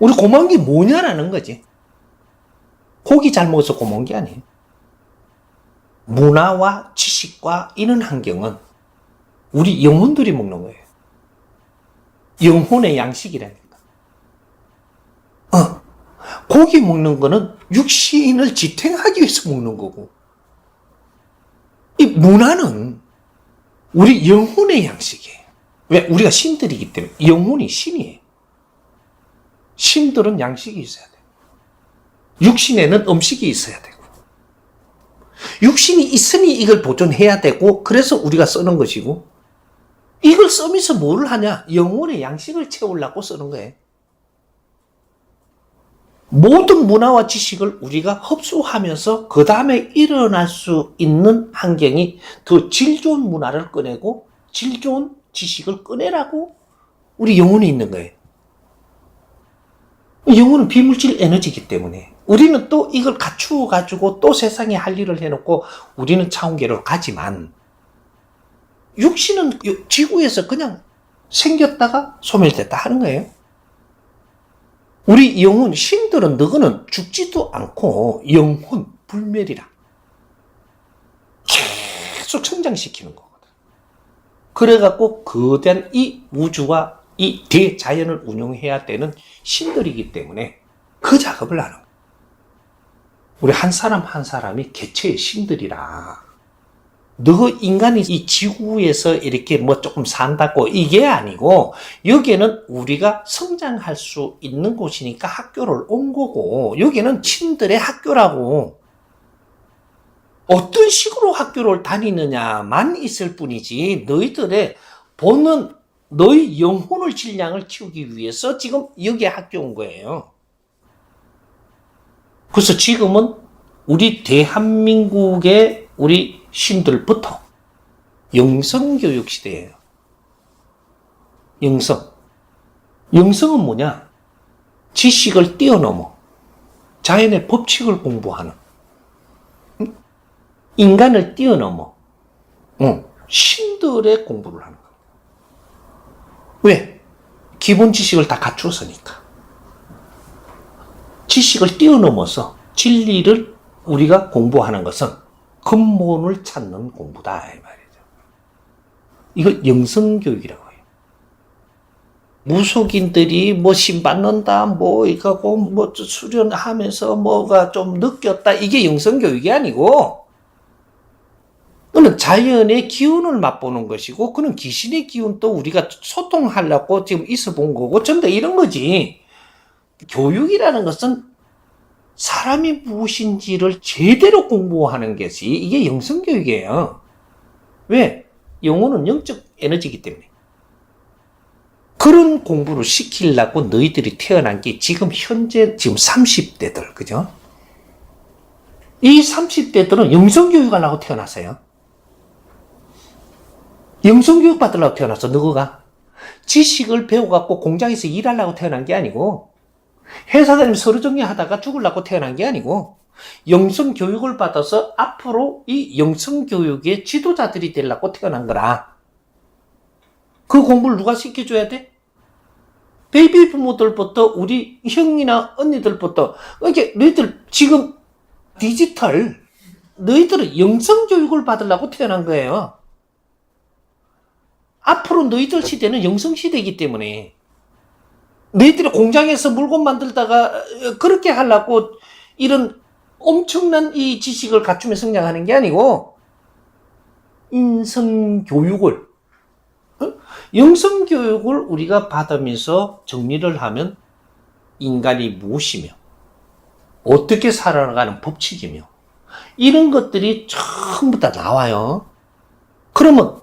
우리 고마운 게 뭐냐라는 거지. 고기 잘 먹어서 고마운 게 아니에요. 문화와 지식과 이런 환경은 우리 영혼들이 먹는 거예요. 영혼의 양식이라니까. 고기 먹는 거는 육신을 지탱하기 위해서 먹는 거고, 이 문화는 우리 영혼의 양식이에요. 왜? 우리가 신들이기 때문에. 영혼이 신이에요. 신들은 양식이 있어야 돼요. 육신에는 음식이 있어야 되고, 육신이 있으니 이걸 보존해야 되고, 그래서 우리가 쓰는 것이고, 이걸 쓰면서 뭐를 하냐? 영혼의 양식을 채우려고 쓰는 거예요. 모든 문화와 지식을 우리가 흡수하면서 그 다음에 일어날 수 있는 환경이 더 질 좋은 문화를 꺼내고 질 좋은 지식을 꺼내라고 우리 영혼이 있는 거예요. 영혼은 비물질 에너지이기 때문에 우리는 또 이걸 갖추어 가지고 또 세상에 할 일을 해놓고 우리는 차원계로 가지만, 육신은 지구에서 그냥 생겼다가 소멸됐다 하는 거예요. 우리 영혼, 신들은 너희는 죽지도 않고 영혼 불멸이라 계속 성장시키는 거거든. 그래갖고 거대한 이 우주와 이 대자연을 운영해야 되는 신들이기 때문에 그 작업을 하는 거예요. 우리 한 사람 한 사람이 개체의 신들이라. 너 인간이 이 지구에서 이렇게 뭐 조금 산다고 이게 아니고, 여기는 우리가 성장할 수 있는 곳이니까 학교를 온 거고, 여기는 신들의 학교라고. 어떤 식으로 학교를 다니느냐만 있을 뿐이지, 너희들의 보는 너희 영혼의 질량을 키우기 위해서 지금 여기에 학교 온 거예요. 그래서 지금은 우리 대한민국의 우리 신들부터 영성교육 시대예요. 영성. 영성은 뭐냐? 지식을 뛰어넘어 자연의 법칙을 공부하는, 인간을 뛰어넘어 신들의 공부를 하는 거예요. 왜? 기본 지식을 다 갖추었으니까. 지식을 뛰어넘어서 진리를 우리가 공부하는 것은 근본을 찾는 공부다 이 말이죠. 이걸 영성교육이라고 해요. 무속인들이 뭐 신받는다, 뭐 이거고 뭐 수련하면서 뭐가 좀 느꼈다, 이게 영성교육이 아니고, 그는 자연의 기운을 맛보는 것이고, 그는 귀신의 기운도 우리가 소통하려고 지금 있어 본 거고, 전부 다 이런 거지. 교육이라는 것은 사람이 무엇인지를 제대로 공부하는 것이 이게 영성교육이에요. 왜? 영혼은 영적 에너지이기 때문에. 그런 공부를 시키려고 너희들이 태어난 게 지금 현재 지금 30대들, 그죠? 이 30대들은 영성교육 하려고 태어났어요. 영성교육 받으려고 태어났어, 너가. 지식을 배워갖고 공장에서 일하려고 태어난 게 아니고, 회사 다니면서 서류 정리하다가 죽으려고 태어난 게 아니고, 영성교육을 받아서 앞으로 이 영성교육의 지도자들이 되려고 태어난 거라. 그 공부를 누가 시켜줘야 돼? 베이비 부모들부터 우리 형이나 언니들부터. 이렇게 너희들 지금 디지털, 너희들은 영성교육을 받으려고 태어난 거예요. 앞으로 너희들 시대는 영성시대이기 때문에 너희들이 공장에서 물건 만들다가 그렇게 하려고 이런 엄청난 이 지식을 갖추며 성장하는 게 아니고, 인성교육을, 영성교육을 우리가 받으면서 정리를 하면 인간이 무엇이며 어떻게 살아가는 법칙이며 이런 것들이 전부 다 나와요. 그러면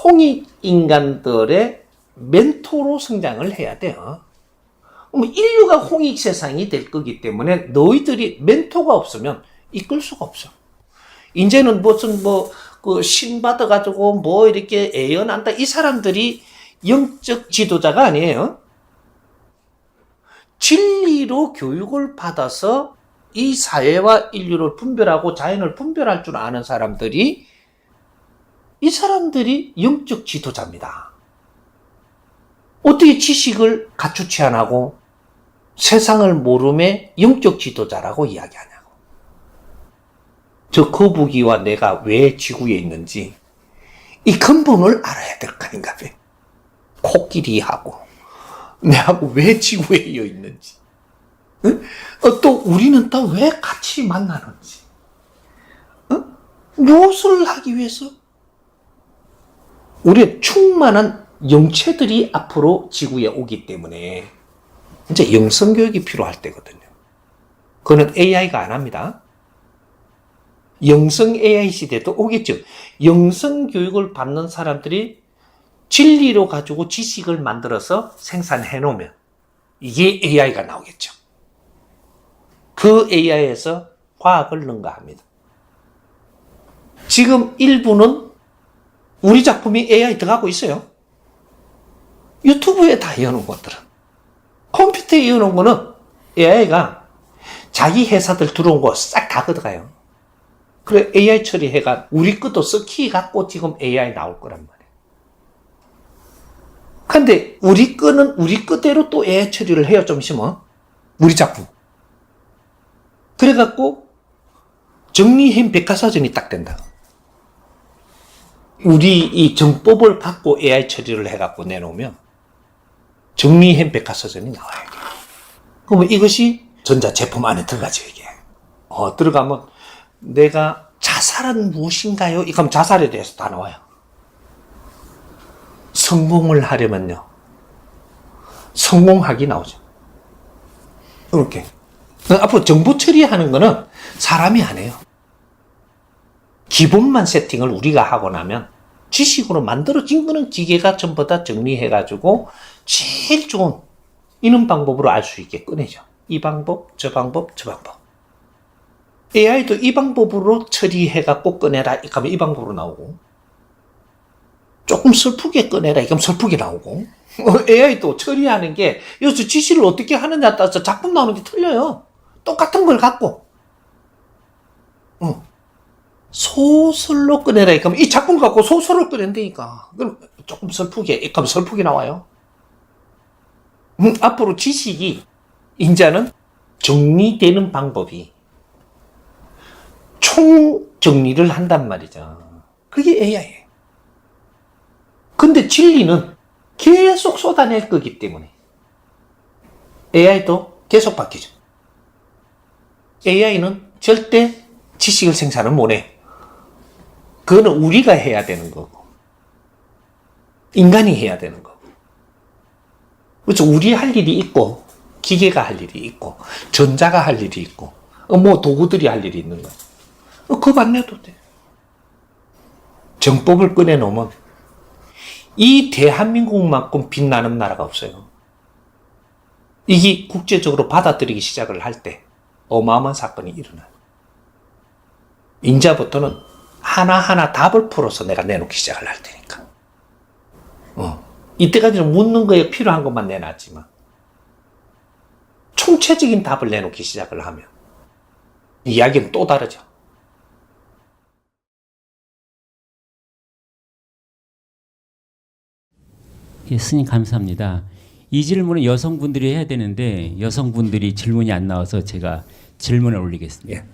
홍익인간들의 멘토로 성장을 해야 돼요. 인류가 홍익 세상이 될 거기 때문에 너희들이 멘토가 없으면 이끌 수가 없어. 이제는 무슨 신 받아가지고 이렇게 애연한다, 이 사람들이 영적 지도자가 아니에요. 진리로 교육을 받아서 이 사회와 인류를 분별하고 자연을 분별할 줄 아는 사람들이, 이 사람들이 영적 지도자입니다. 어떻게 지식을 갖추지 안 하고 세상을 모름의 영적 지도자라고 이야기하냐고. 저 거북이와 내가 왜 지구에 있는지 이 근본을 알아야 될 거 아닌가 봐. 코끼리하고 내하고 왜 지구에 이어 있는지, 또 우리는 또 왜 같이 만나는지, 무엇을 하기 위해서? 우리의 충만한 영체들이 앞으로 지구에 오기 때문에 이제 영성교육이 필요할 때거든요. 그거는 AI가 안 합니다. 영성 AI 시대도 오겠죠. 영성교육을 받는 사람들이 진리로 가지고 지식을 만들어서 생산해 놓으면 이게 AI가 나오겠죠. 그 AI에서 과학을 능가합니다. 지금 일부는 우리 작품이 AI 들어가고 있어요. 유튜브에 다 이어놓은 것들은. 컴퓨터에 이어놓은 거는 AI가 자기 회사들 들어온 거 싹 다 걷어가요. 그래, AI 처리해가 우리 것도 썩히 갖고 지금 AI 나올 거란 말이에요. 근데 우리 거는 우리 거대로 또 AI 처리를 해요, 좀 있으면. 우리 작품. 그래갖고 정리한 백과사전이 딱 된다. 우리 이 정법을 갖고 AI 처리를 해갖고 내놓으면 정리한 백과사전이 나와요. 그러면 이것이 전자제품 안에 들어가죠, 이게. 들어가면 내가 자살은 무엇인가요? 그럼 자살에 대해서 다 나와요. 성공을 하려면요, 성공하기 나오죠. 이렇게. 앞으로 정보 처리하는 거는 사람이 안 해요. 기본만 세팅을 우리가 하고 나면 지식으로 만들어진 거는 기계가 전부 다 정리해가지고 제일 좋은 이런 방법으로 알 수 있게 꺼내죠. 이 방법, 저 방법, 저 방법. AI도 이 방법으로 처리해갖고 꺼내라. 그러면 이 방법으로 나오고, 조금 슬프게 꺼내라. 그럼 슬프게 나오고, AI도 처리하는 게 여기서 지시를 어떻게 하느냐에 따라서 작품 나오는 게 틀려요. 똑같은 걸 갖고. 소설로 꺼내라. 그럼 이 작품 갖고 소설을 꺼낸다니까. 그럼 조금 슬프게, 그럼 슬프게 나와요. 앞으로 지식이, 이제는 정리되는 방법이 총 정리를 한단 말이죠. 그게 AI예요. 근데 진리는 계속 쏟아낼 거기 때문에 AI도 계속 바뀌죠. AI는 절대 지식을 생산을 못해. 그거는 우리가 해야 되는 거고, 인간이 해야 되는 거고. 그렇죠. 우리 할 일이 있고, 기계가 할 일이 있고, 전자가 할 일이 있고, 뭐 도구들이 할 일이 있는 거예요. 그거 안 내도 돼. 정법을 꺼내놓으면 이 대한민국만큼 빛나는 나라가 없어요. 이게 국제적으로 받아들이기 시작을 할 때 어마어마한 사건이 일어나요. 이제부터는 하나하나 답을 풀어서 내가 내놓기 시작을 할 테니까. 이때까지는 묻는 거에 필요한 것만 내놨지만 총체적인 답을 내놓기 시작을 하면 이야기는 또 다르죠. 예, 스님 감사합니다. 이 질문은 여성분들이 해야 되는데 여성분들이 질문이 안 나와서 제가 질문을 올리겠습니다. 예.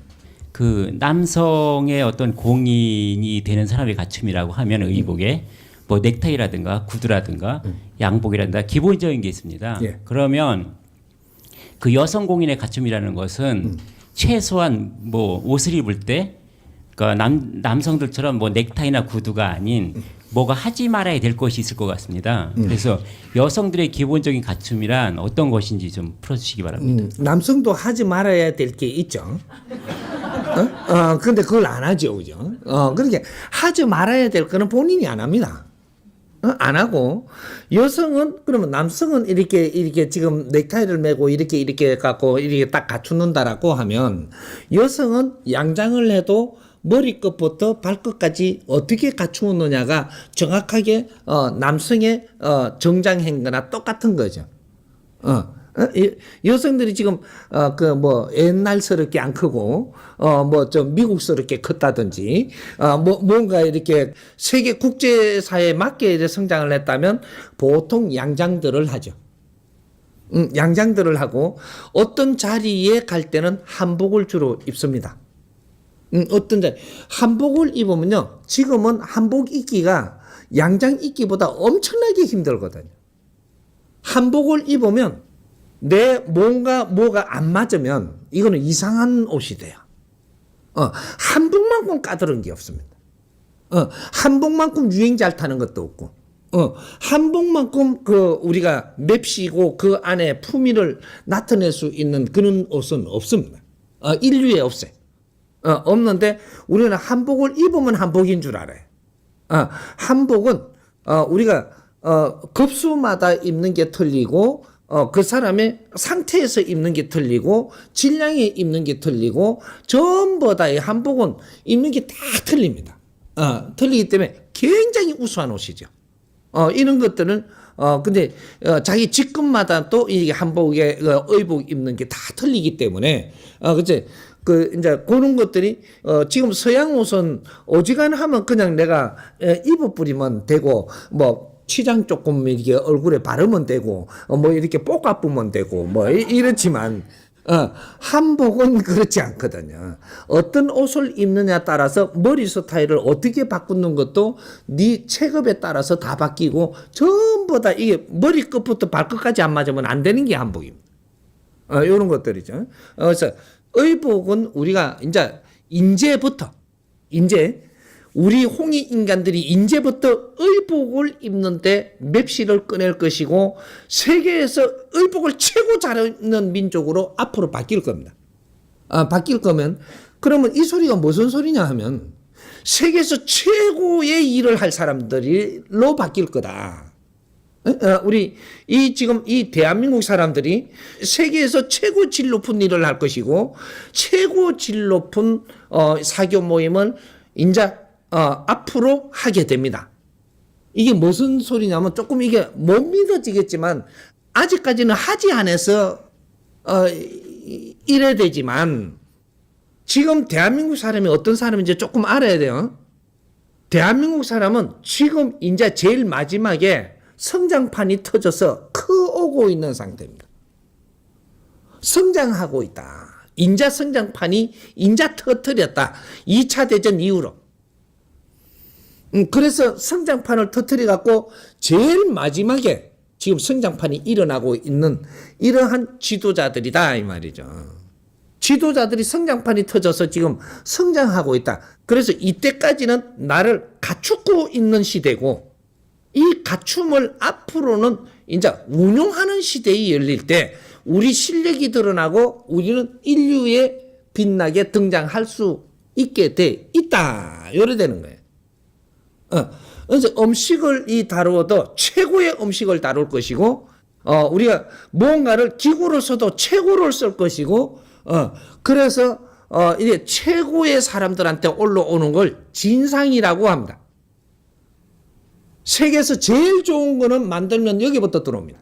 그 남성의 어떤 공인이 되는 사람의 갖춤이라고 하면 의복에 뭐 넥타이라든가 구두라든가 양복이라든가 기본적인 게 있습니다. 예. 그러면 그 여성 공인의 갖춤이라는 것은 최소한 뭐 옷을 입을 때 그러니까 남성들처럼 뭐 넥타이나 구두가 아닌 뭐가 하지 말아야 될 것이 있을 것 같습니다. 그래서 여성들의 기본적인 갖춤이란 어떤 것인지 좀 풀어주시기 바랍니다. 남성도 하지 말아야 될 게 있죠. 근데 그걸 안 하죠, 그죠? 그러니까 하지 말아야 될 거는 본인이 안 합니다. 안 하고, 여성은, 그러면 남성은 이렇게 지금 넥타이를 메고 이렇게 갖고 이렇게 딱 갖추는다라고 하면, 여성은 양장을 해도 머리 끝부터 발끝까지 어떻게 갖추느냐가 정확하게, 남성의, 정장 행거나 똑같은 거죠. 여성들이 지금 옛날스럽게 안 크고 좀 미국스럽게 컸다든지 뭔가 이렇게 세계 국제사회에 맞게 이제 성장을 했다면 보통 양장들을 하죠. 양장들을 하고 어떤 자리에 갈 때는 한복을 주로 입습니다. 어떤 자리 한복을 입으면요, 지금은 한복 입기가 양장 입기보다 엄청나게 힘들거든요. 한복을 입으면 내 몸과 뭐가 안 맞으면 이거는 이상한 옷이 돼요. 한복만큼 까다로운 게 없습니다. 한복만큼 유행 잘 타는 것도 없고, 한복만큼 우리가 맵시고 그 안에 품위를 나타낼 수 있는 그런 옷은 없습니다. 인류에 없어요. 없는데 우리는 한복을 입으면 한복인 줄 알아요. 한복은 우리가 급수마다 입는 게 틀리고, 그 사람의 상태에서 입는 게 틀리고, 질량에 입는 게 틀리고, 전부 다 이 한복은 입는 게 다 틀립니다. 틀리기 때문에 굉장히 우수한 옷이죠. 이런 것들은 근데 자기 직급마다 또 이게 한복에 의복 입는 게 다 틀리기 때문에 그치, 이제 그런 것들이 지금 서양 옷은 어지간하면 그냥 내가 입어버리면 되고, 뭐 치장 조금 이렇게 얼굴에 바르면 되고, 뭐 이렇게 볶아보면 되고, 뭐 이렇지만 한복은 그렇지 않거든요. 어떤 옷을 입느냐에 따라서 머리 스타일을 어떻게 바꾸는 것도 네 체급에 따라서 다 바뀌고, 전부 다 이게 머리끝부터 발끝까지 안 맞으면 안 되는 게 한복입니다. 이런 것들이죠. 그래서 의복은 우리가 인제부터 우리 홍익 인간들이 인제부터 의복을 입는데 맵시를 꺼낼 것이고, 세계에서 의복을 최고 잘하는 민족으로 앞으로 바뀔 겁니다. 바뀔 거면, 그러면 이 소리가 무슨 소리냐 하면 세계에서 최고의 일을 할 사람들로 바뀔 거다. 우리 지금 이 대한민국 사람들이 세계에서 최고 질 높은 일을 할 것이고, 최고 질 높은 사교 모임을 앞으로 하게 됩니다. 이게 무슨 소리냐면, 조금 이게 못 믿어지겠지만 아직까지는 하지 않아서 이래 되지만, 지금 대한민국 사람이 어떤 사람인지 조금 알아야 돼요. 대한민국 사람은 지금 제일 마지막에 성장판이 터져서 커오고 있는 상태입니다. 성장하고 있다. 성장판이 터뜨렸다. 2차 대전 이후로. 그래서 성장판을 터뜨려 갖고 제일 마지막에 지금 성장판이 일어나고 있는 이러한 지도자들이다, 이 말이죠. 지도자들이 성장판이 터져서 지금 성장하고 있다. 그래서 이때까지는 나를 갖추고 있는 시대고, 이 갖춤을 앞으로는 운용하는 시대에 열릴 때 우리 실력이 드러나고 우리는 인류에 빛나게 등장할 수 있게 돼 있다. 이래 되는 거예요. 그래서 음식을 다루어도 최고의 음식을 다룰 것이고, 우리가 뭔가를 기구를 써도 최고를 쓸 것이고, 그래서 이게 최고의 사람들한테 올라오는 걸 진상이라고 합니다. 세계에서 제일 좋은 거는 만들면 여기부터 들어옵니다.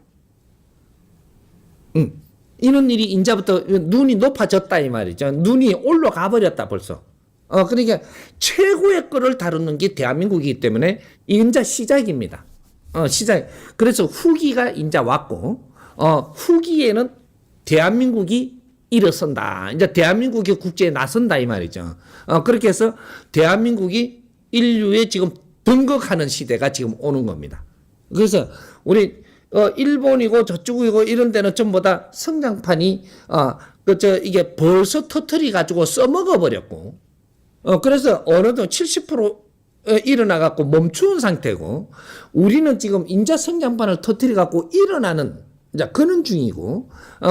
이런 일이 인자부터 눈이 높아졌다, 이 말이죠. 눈이 올라가 버렸다, 벌써. 그러니까 최고의 거를 다루는 게 대한민국이기 때문에 인자 시작입니다. 시작. 그래서 후기가 왔고, 후기에는 대한민국이 일어선다. 대한민국이 국제에 나선다, 이 말이죠. 그렇게 해서 대한민국이 인류에 지금 등극하는 시대가 지금 오는 겁니다. 그래서 우리 일본이고 저쪽이고 이런 데는 전부 다 성장판이 이게 벌써 터트리 가지고 써먹어 버렸고, 그래서 어느덧 70% 일어나 갖고 멈춘 상태고, 우리는 지금 성장판을 터트려 갖고 일어나는 그런 중이고,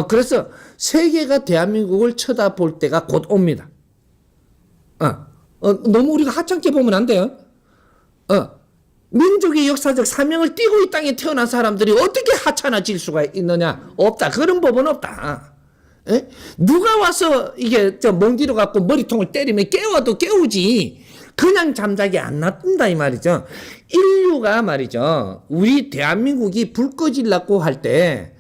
그래서 세계가 대한민국을 쳐다볼 때가 곧 옵니다. 너무 우리가 하찮게 보면 안 돼요. 민족의 역사적 사명을 띠고 이 땅에 태어난 사람들이 어떻게 하찮아질 수가 있느냐? 없다. 그런 법은 없다. 누가 와서 이게 멍디로 갖고 머리통을 때리면 깨워도 깨우지, 그냥 잠자게 안 놔둔다, 이 말이죠. 인류가 말이죠, 우리 대한민국이 불 꺼지려고 할 때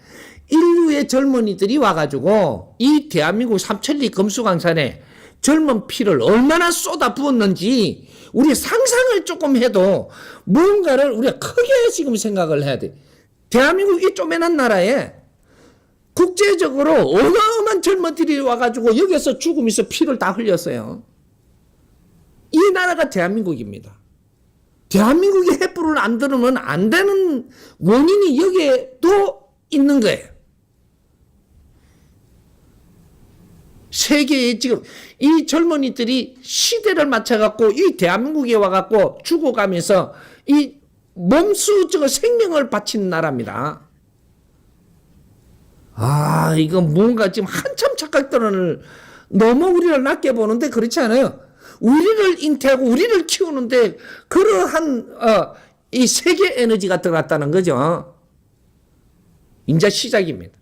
인류의 젊은이들이 와가지고 이 대한민국 삼천리 금수강산에 젊은 피를 얼마나 쏟아 부었는지 우리 상상을 조금 해도 뭔가를 우리가 크게 지금 생각을 해야 돼. 대한민국 이 쪼매난 나라에 국제적으로 어마어마한 젊은이들이 와가지고 여기서 죽으면서 피를 다 흘렸어요. 이 나라가 대한민국입니다. 대한민국이 횃불을 안 들으면 안 되는 원인이 여기에 또 있는 거예요. 세계에 지금 이 젊은이들이 시대를 맞춰갖고 이 대한민국에 와갖고 죽어가면서 이 몸수 생명을 바친 나라입니다. 아, 이거 뭔가 지금 한참 착각들을 너무 우리를 낮게 보는데 그렇지 않아요. 우리를 잉태하고 우리를 키우는데 그러한 이 세계 에너지가 들어갔다는 거죠. 이제 시작입니다.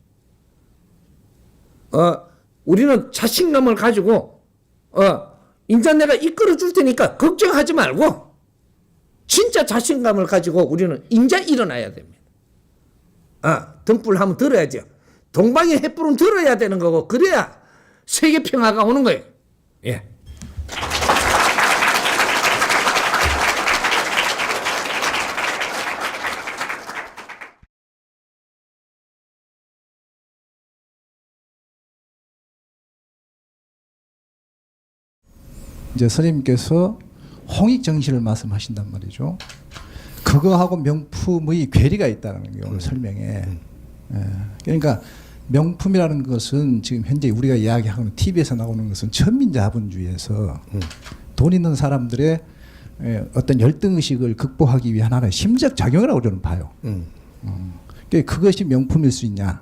우리는 자신감을 가지고 이제 내가 이끌어 줄 테니까 걱정하지 말고 진짜 자신감을 가지고 우리는 이제 일어나야 됩니다. 등불 한번 들어야죠. 동방의 횃불은 들어야 되는 거고 그래야 세계 평화가 오는 거예요. 예. 이제 스님께서 홍익 정신을 말씀하신단 말이죠. 그거하고 명품의 괴리가 있다는 게 오늘 설명에. 그러니까 명품이라는 것은 지금 현재 우리가 이야기하는 TV에서 나오는 것은 천민자본주의에서 돈 있는 사람들의 어떤 열등의식을 극복하기 위한 하나의 심리적 작용이라고 저는 봐요. 그것이 명품일 수 있냐.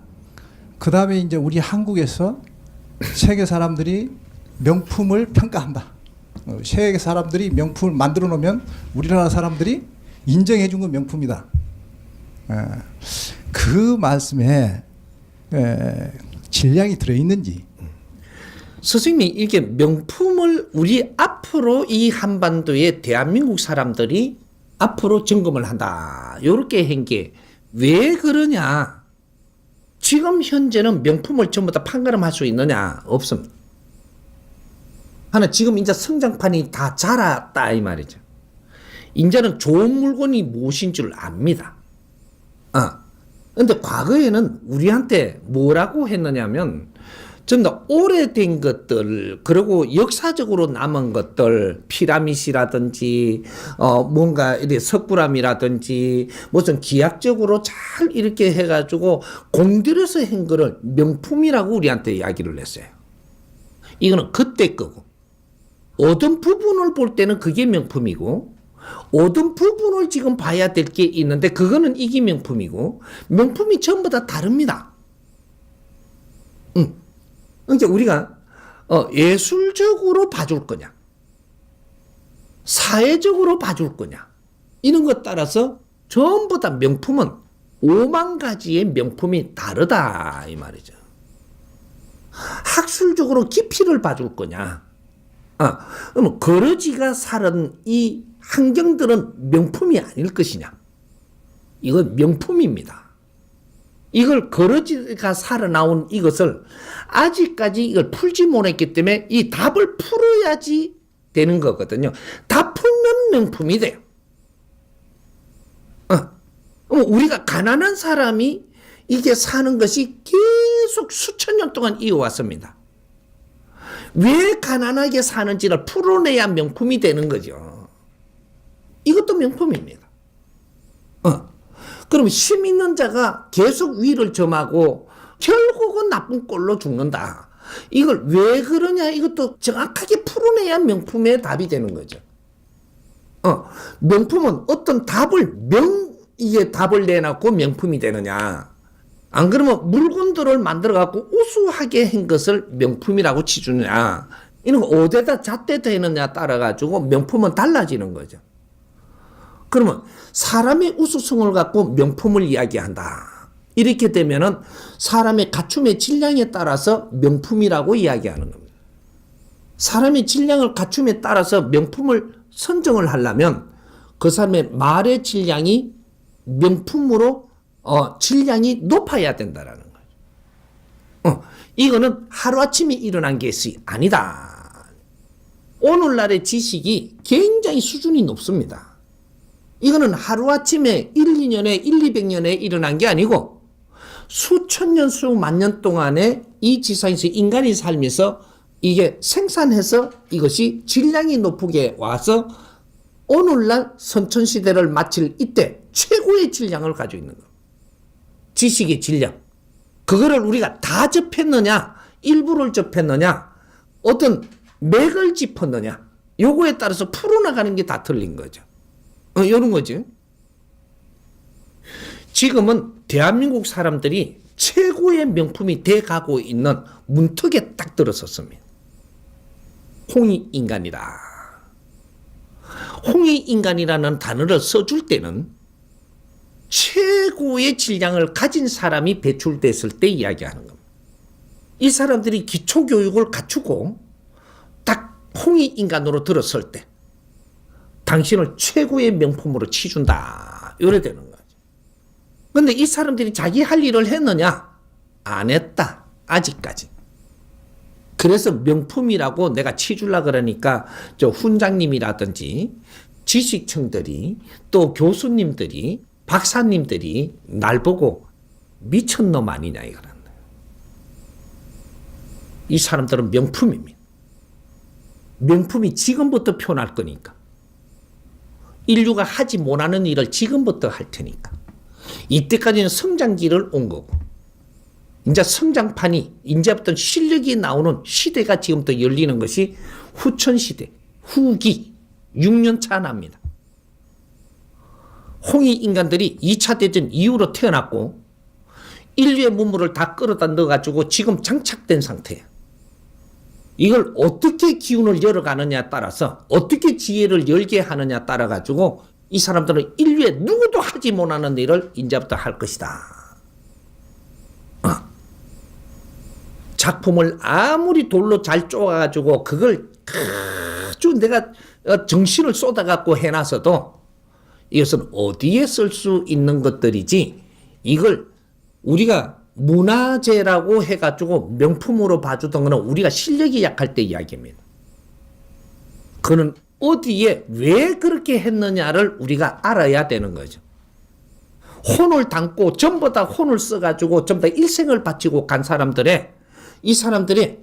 그 다음에 이제 우리 한국에서 세계 사람들이 명품을 평가한다. 세계 사람들이 명품을 만들어 놓으면 우리나라 사람들이 인정해 준 건 명품이다. 그 말씀에 질량이 들어있는지. 스승님이 이게 명품을 우리 앞으로 이 한반도의 대한민국 사람들이 앞으로 점검을 한다. 이렇게 한 게 왜 그러냐. 지금 현재는 명품을 전부 다 판가름할 수 있느냐. 없습니다. 하나 지금 이제 성장판이 다 자랐다 이 말이죠. 이제는 좋은 물건이 무엇인 줄 압니다. 근데 과거에는 우리한테 뭐라고 했느냐면 좀 더 오래된 것들 그리고 역사적으로 남은 것들 피라밋이라든지 뭔가 이렇게 석굴암이라든지 무슨 기하학적으로 잘 이렇게 해가지고 공들여서 한 거를 명품이라고 우리한테 이야기를 했어요. 이거는 그때 거고 어떤 부분을 볼 때는 그게 명품이고 어떤 부분을 지금 봐야 될 게 있는데 그거는 이게 명품이고 명품이 전부 다 다릅니다. 그러니까 우리가 예술적으로 봐줄 거냐 사회적으로 봐줄 거냐 이런 것 따라서 전부 다 명품은 5만 가지의 명품이 다르다 이 말이죠. 학술적으로 깊이를 봐줄 거냐 그럼 거러지가 살은 이 환경들은 명품이 아닐 것이냐 이건 명품입니다. 이걸 거러지가 살아나온 이것을 아직까지 이걸 풀지 못했기 때문에 이 답을 풀어야지 되는 거거든요. 다 풀면 명품이 돼요. 우리가 가난한 사람이 이게 사는 것이 계속 수천 년 동안 이어왔습니다. 왜 가난하게 사는지를 풀어내야 명품이 되는 거죠. 이것도 명품입니다. 그럼 힘 있는 자가 계속 위를 점하고 결국은 나쁜 꼴로 죽는다. 이걸 왜 그러냐 이것도 정확하게 풀어내야 명품의 답이 되는 거죠. 명품은 어떤 답을 이게 답을 내놓고 명품이 되느냐. 안 그러면 물건들을 만들어 갖고 우수하게 한 것을 명품이라고 치주느냐. 이런 거 어디다 잣대도 해느냐 따라 가지고 명품은 달라지는 거죠. 그러면 사람의 우수성을 갖고 명품을 이야기한다. 이렇게 되면은 사람의 갖춤의 질량에 따라서 명품이라고 이야기하는 겁니다. 사람의 질량을 갖춤에 따라서 명품을 선정을 하려면 그 사람의 말의 질량이 명품으로 질량이 높아야 된다라는 거죠. 이거는 하루아침에 일어난 것이 아니다. 오늘날의 지식이 굉장히 수준이 높습니다. 이거는 하루아침에 1, 2년에 1, 200년에 일어난 게 아니고 수천 년, 수만 년 동안에 이 지상에서 인간이 살면서 이게 생산해서 이것이 질량이 높게 와서 오늘날 선천시대를 마칠 이때 최고의 질량을 가지고 있는 거예요. 지식의 질량. 그거를 우리가 다 접했느냐, 일부를 접했느냐, 어떤 맥을 짚었느냐, 요거에 따라서 풀어나가는 게 다 틀린 거죠. 이런 거지. 지금은 대한민국 사람들이 최고의 명품이 돼가고 있는 문턱에 딱 들어섰습니다. 홍익인간이다. 홍익인간이라는 단어를 써줄 때는 최고의 질량을 가진 사람이 배출됐을 때 이야기하는 겁니다. 이 사람들이 기초교육을 갖추고 딱 홍익인간으로 들었을 때 당신을 최고의 명품으로 치준다. 이래 되는 거죠. 근데 이 사람들이 자기 할 일을 했느냐? 안 했다. 아직까지. 그래서 명품이라고 내가 치주려 그러니까 저 훈장님이라든지 지식층들이 또 교수님들이 박사님들이 날 보고 미쳤놈 아니냐 이거란다. 이 사람들은 명품입니다. 명품이 지금부터 표현할 거니까. 인류가 하지 못하는 일을 지금부터 할 테니까. 이때까지는 성장기를 온 거고 이제 성장판이 이제부터 실력이 나오는 시대가 지금부터 열리는 것이 후천시대, 후기 6년 차 납니다. 홍익인간들이 2차 대전 이후로 태어났고 인류의 문물을 다 끌어다 넣어가지고 지금 장착된 상태예요. 이걸 어떻게 기운을 열어가느냐에 따라서 어떻게 지혜를 열게 하느냐에 따라가지고 이 사람들은 인류에 누구도 하지 못하는 일을 이제부터 할 것이다. 작품을 아무리 돌로 잘 쪼아가지고 그걸 아주 내가 정신을 쏟아갖고 해놔서도 이것은 어디에 쓸 수 있는 것들이지 이걸 우리가 문화재라고 해가지고 명품으로 봐주던 거는 우리가 실력이 약할 때 이야기입니다. 그는 어디에 왜 그렇게 했느냐를 우리가 알아야 되는 거죠. 혼을 담고 전부 다 혼을 써가지고 전부 다 일생을 바치고 간 사람들의 이 사람들이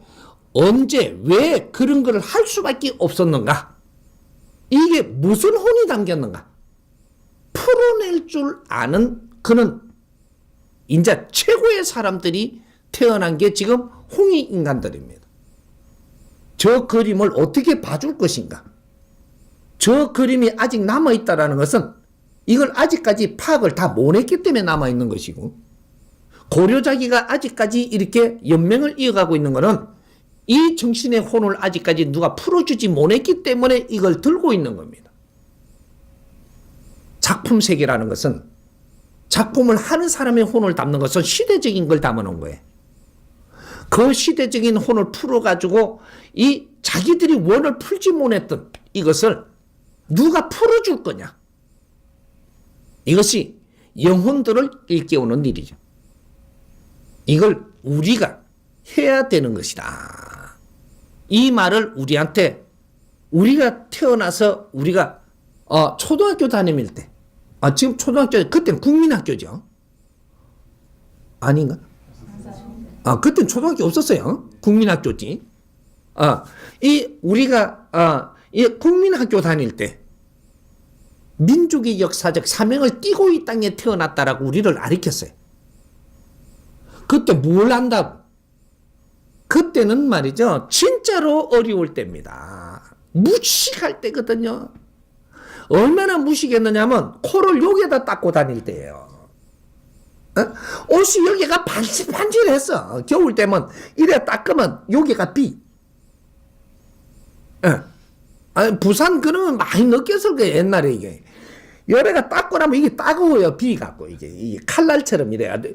언제 왜 그런 걸 할 수밖에 없었는가? 이게 무슨 혼이 담겼는가? 풀어낼 줄 아는 그는 이제 최고의 사람들이 태어난 게 지금 홍익인간들입니다. 저 그림을 어떻게 봐줄 것인가? 저 그림이 아직 남아있다는 것은 이걸 아직까지 파악을 다 못했기 때문에 남아있는 것이고 고려자기가 아직까지 이렇게 연명을 이어가고 있는 것은 이 정신의 혼을 아직까지 누가 풀어주지 못했기 때문에 이걸 들고 있는 겁니다. 작품 세계라는 것은 작품을 하는 사람의 혼을 담는 것은 시대적인 걸 담아놓은 거예요. 그 시대적인 혼을 풀어가지고 이 자기들이 원을 풀지 못했던 이것을 누가 풀어줄 거냐. 이것이 영혼들을 일깨우는 일이죠. 이걸 우리가 해야 되는 것이다. 이 말을 우리한테 우리가 태어나서 우리가 초등학교 다닐 때 지금 초등학교 그때는 국민학교죠. 아닌가? 그때는 초등학교 없었어요. 국민학교지. 이 우리가 이 국민학교 다닐 때 민족의 역사적 사명을 띠고 이 땅에 태어났다라고 우리를 가르쳤어요. 그때 뭘 안다고? 그때는 말이죠. 진짜로 어려울 때입니다. 무식할 때거든요. 얼마나 무식했느냐면 코를 여기에다 닦고 다닐 때예요. 옷이 여기가 반질반질했어. 겨울 때면 이래 닦으면 여기가 비. 부산 그러면 많이 느꼈을 거예요. 옛날에 이게. 열애가 닦고 나면 이게 따가워요. 비 갖고 이게 칼날처럼 이래야 돼.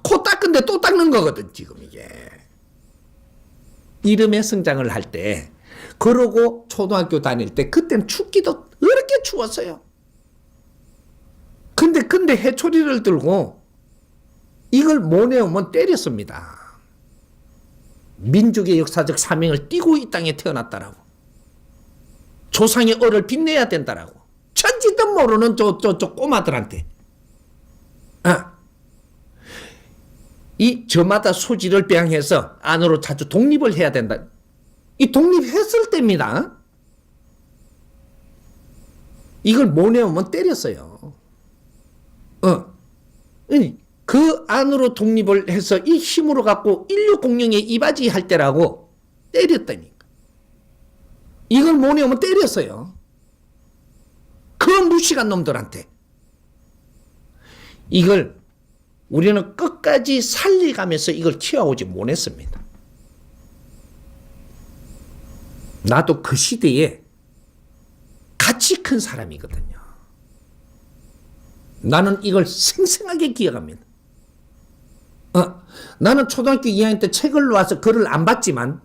코 닦은데 또 닦는 거거든 지금 이게. 이름의 성장을 할 때 그러고 초등학교 다닐 때 그때는 춥기도 어렵게 추웠어요. 근데 해초리를 들고 이걸 못 내오면 때렸습니다. 민족의 역사적 사명을 띠고 이 땅에 태어났다라고. 조상의 얼을 빛내야 된다라고. 천지도 모르는 저 꼬마들한테. 이 저마다 소지를 배양해서 안으로 자주 독립을 해야 된다. 이 독립했을 때입니다. 이걸 못 내오면 때렸어요. 그 안으로 독립을 해서 이 힘으로 갖고 인류 공룡에 이바지 할 때라고 때렸다니까. 이걸 못 내오면 때렸어요. 그 무식한 놈들한테. 이걸 우리는 끝까지 살려가면서 이걸 키워오지 못했습니다. 나도 그 시대에 같이 큰 사람이거든요. 나는 이걸 생생하게 기억합니다. 나는 초등학교 2학년 때 책을 놓아서 글을 안 봤지만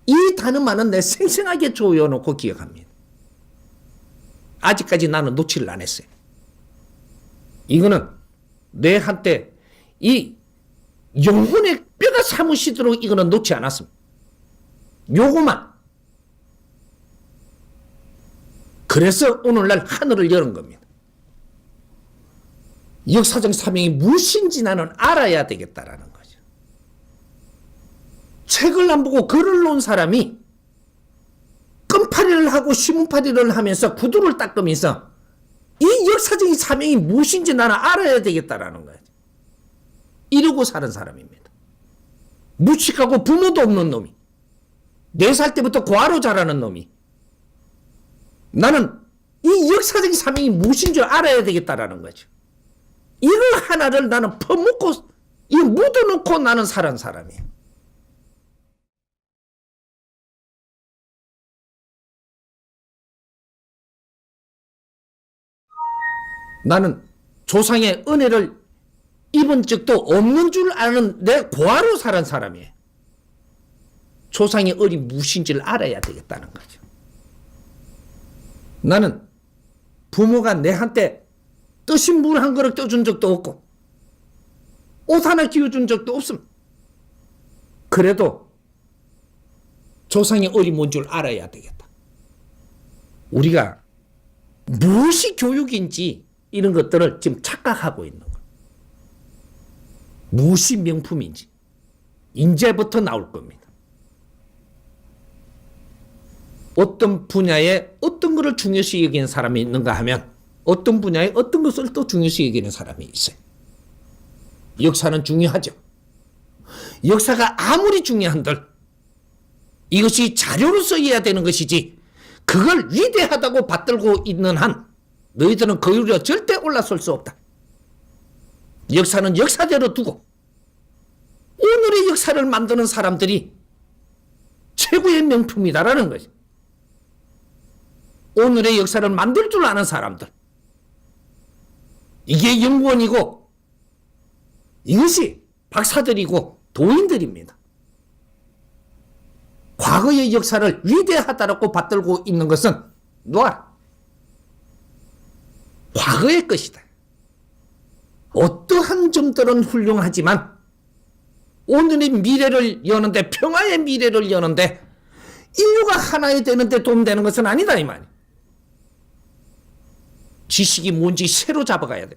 이 단어만은 내 생생하게 조여놓고 기억합니다. 아직까지 나는 놓지를 안 했어요. 이거는 내 한때 이 영혼의 뼈가 사무시도록 이거는 놓지 않았습니다. 요거만. 그래서 오늘날 하늘을 여는 겁니다. 역사적 사명이 무엇인지 나는 알아야 되겠다라는 거죠. 책을 안 보고 글을 놓은 사람이 끈파리를 하고 신문파리를 하면서 구두를 닦으면서 이 역사적인 사명이 무엇인지 나는 알아야 되겠다라는 거예요. 이러고 사는 사람입니다. 무식하고 부모도 없는 놈이 4살 때부터 고아로 자라는 놈이 나는 이 역사적인 사명이 무엇인 줄 알아야 되겠다라는 거죠. 이거 하나를 나는 퍼먹고 이거 묻어놓고 나는 살은 사람이에요. 나는 조상의 은혜를 입은 적도 없는 줄 아는 내 고아로 살은 사람이에요. 조상의 은이 무엇인지를 알아야 되겠다는 거죠. 나는 부모가 내한테 뜨신 물 한 그릇 떠준 적도 없고 옷 하나 끼워준 적도 없습니다. 그래도 조상의 은이 뭔 줄 알아야 되겠다. 우리가 무엇이 교육인지 이런 것들을 지금 착각하고 있는 거예요. 무엇이 명품인지 이제부터 나올 겁니다. 어떤 분야에 어떤 것을 중요시 여기는 사람이 있는가 하면 어떤 분야에 어떤 것을 또 중요시 여기는 사람이 있어요. 역사는 중요하죠. 역사가 아무리 중요한들 이것이 자료로 써야 되는 것이지 그걸 위대하다고 받들고 있는 한 너희들은 그 위로 절대 올라설 수 없다. 역사는 역사대로 두고 오늘의 역사를 만드는 사람들이 최고의 명품이다라는 거지. 오늘의 역사를 만들 줄 아는 사람들. 이게 연구원이고 이것이 박사들이고 도인들입니다. 과거의 역사를 위대하다라고 받들고 있는 것은 놓아라. 과거의 것이다. 어떠한 점들은 훌륭하지만 오늘의 미래를 여는데 평화의 미래를 여는데 인류가 하나에 되는데 도움되는 것은 아니다 이 말이야. 지식이 뭔지 새로 잡아가야 돼.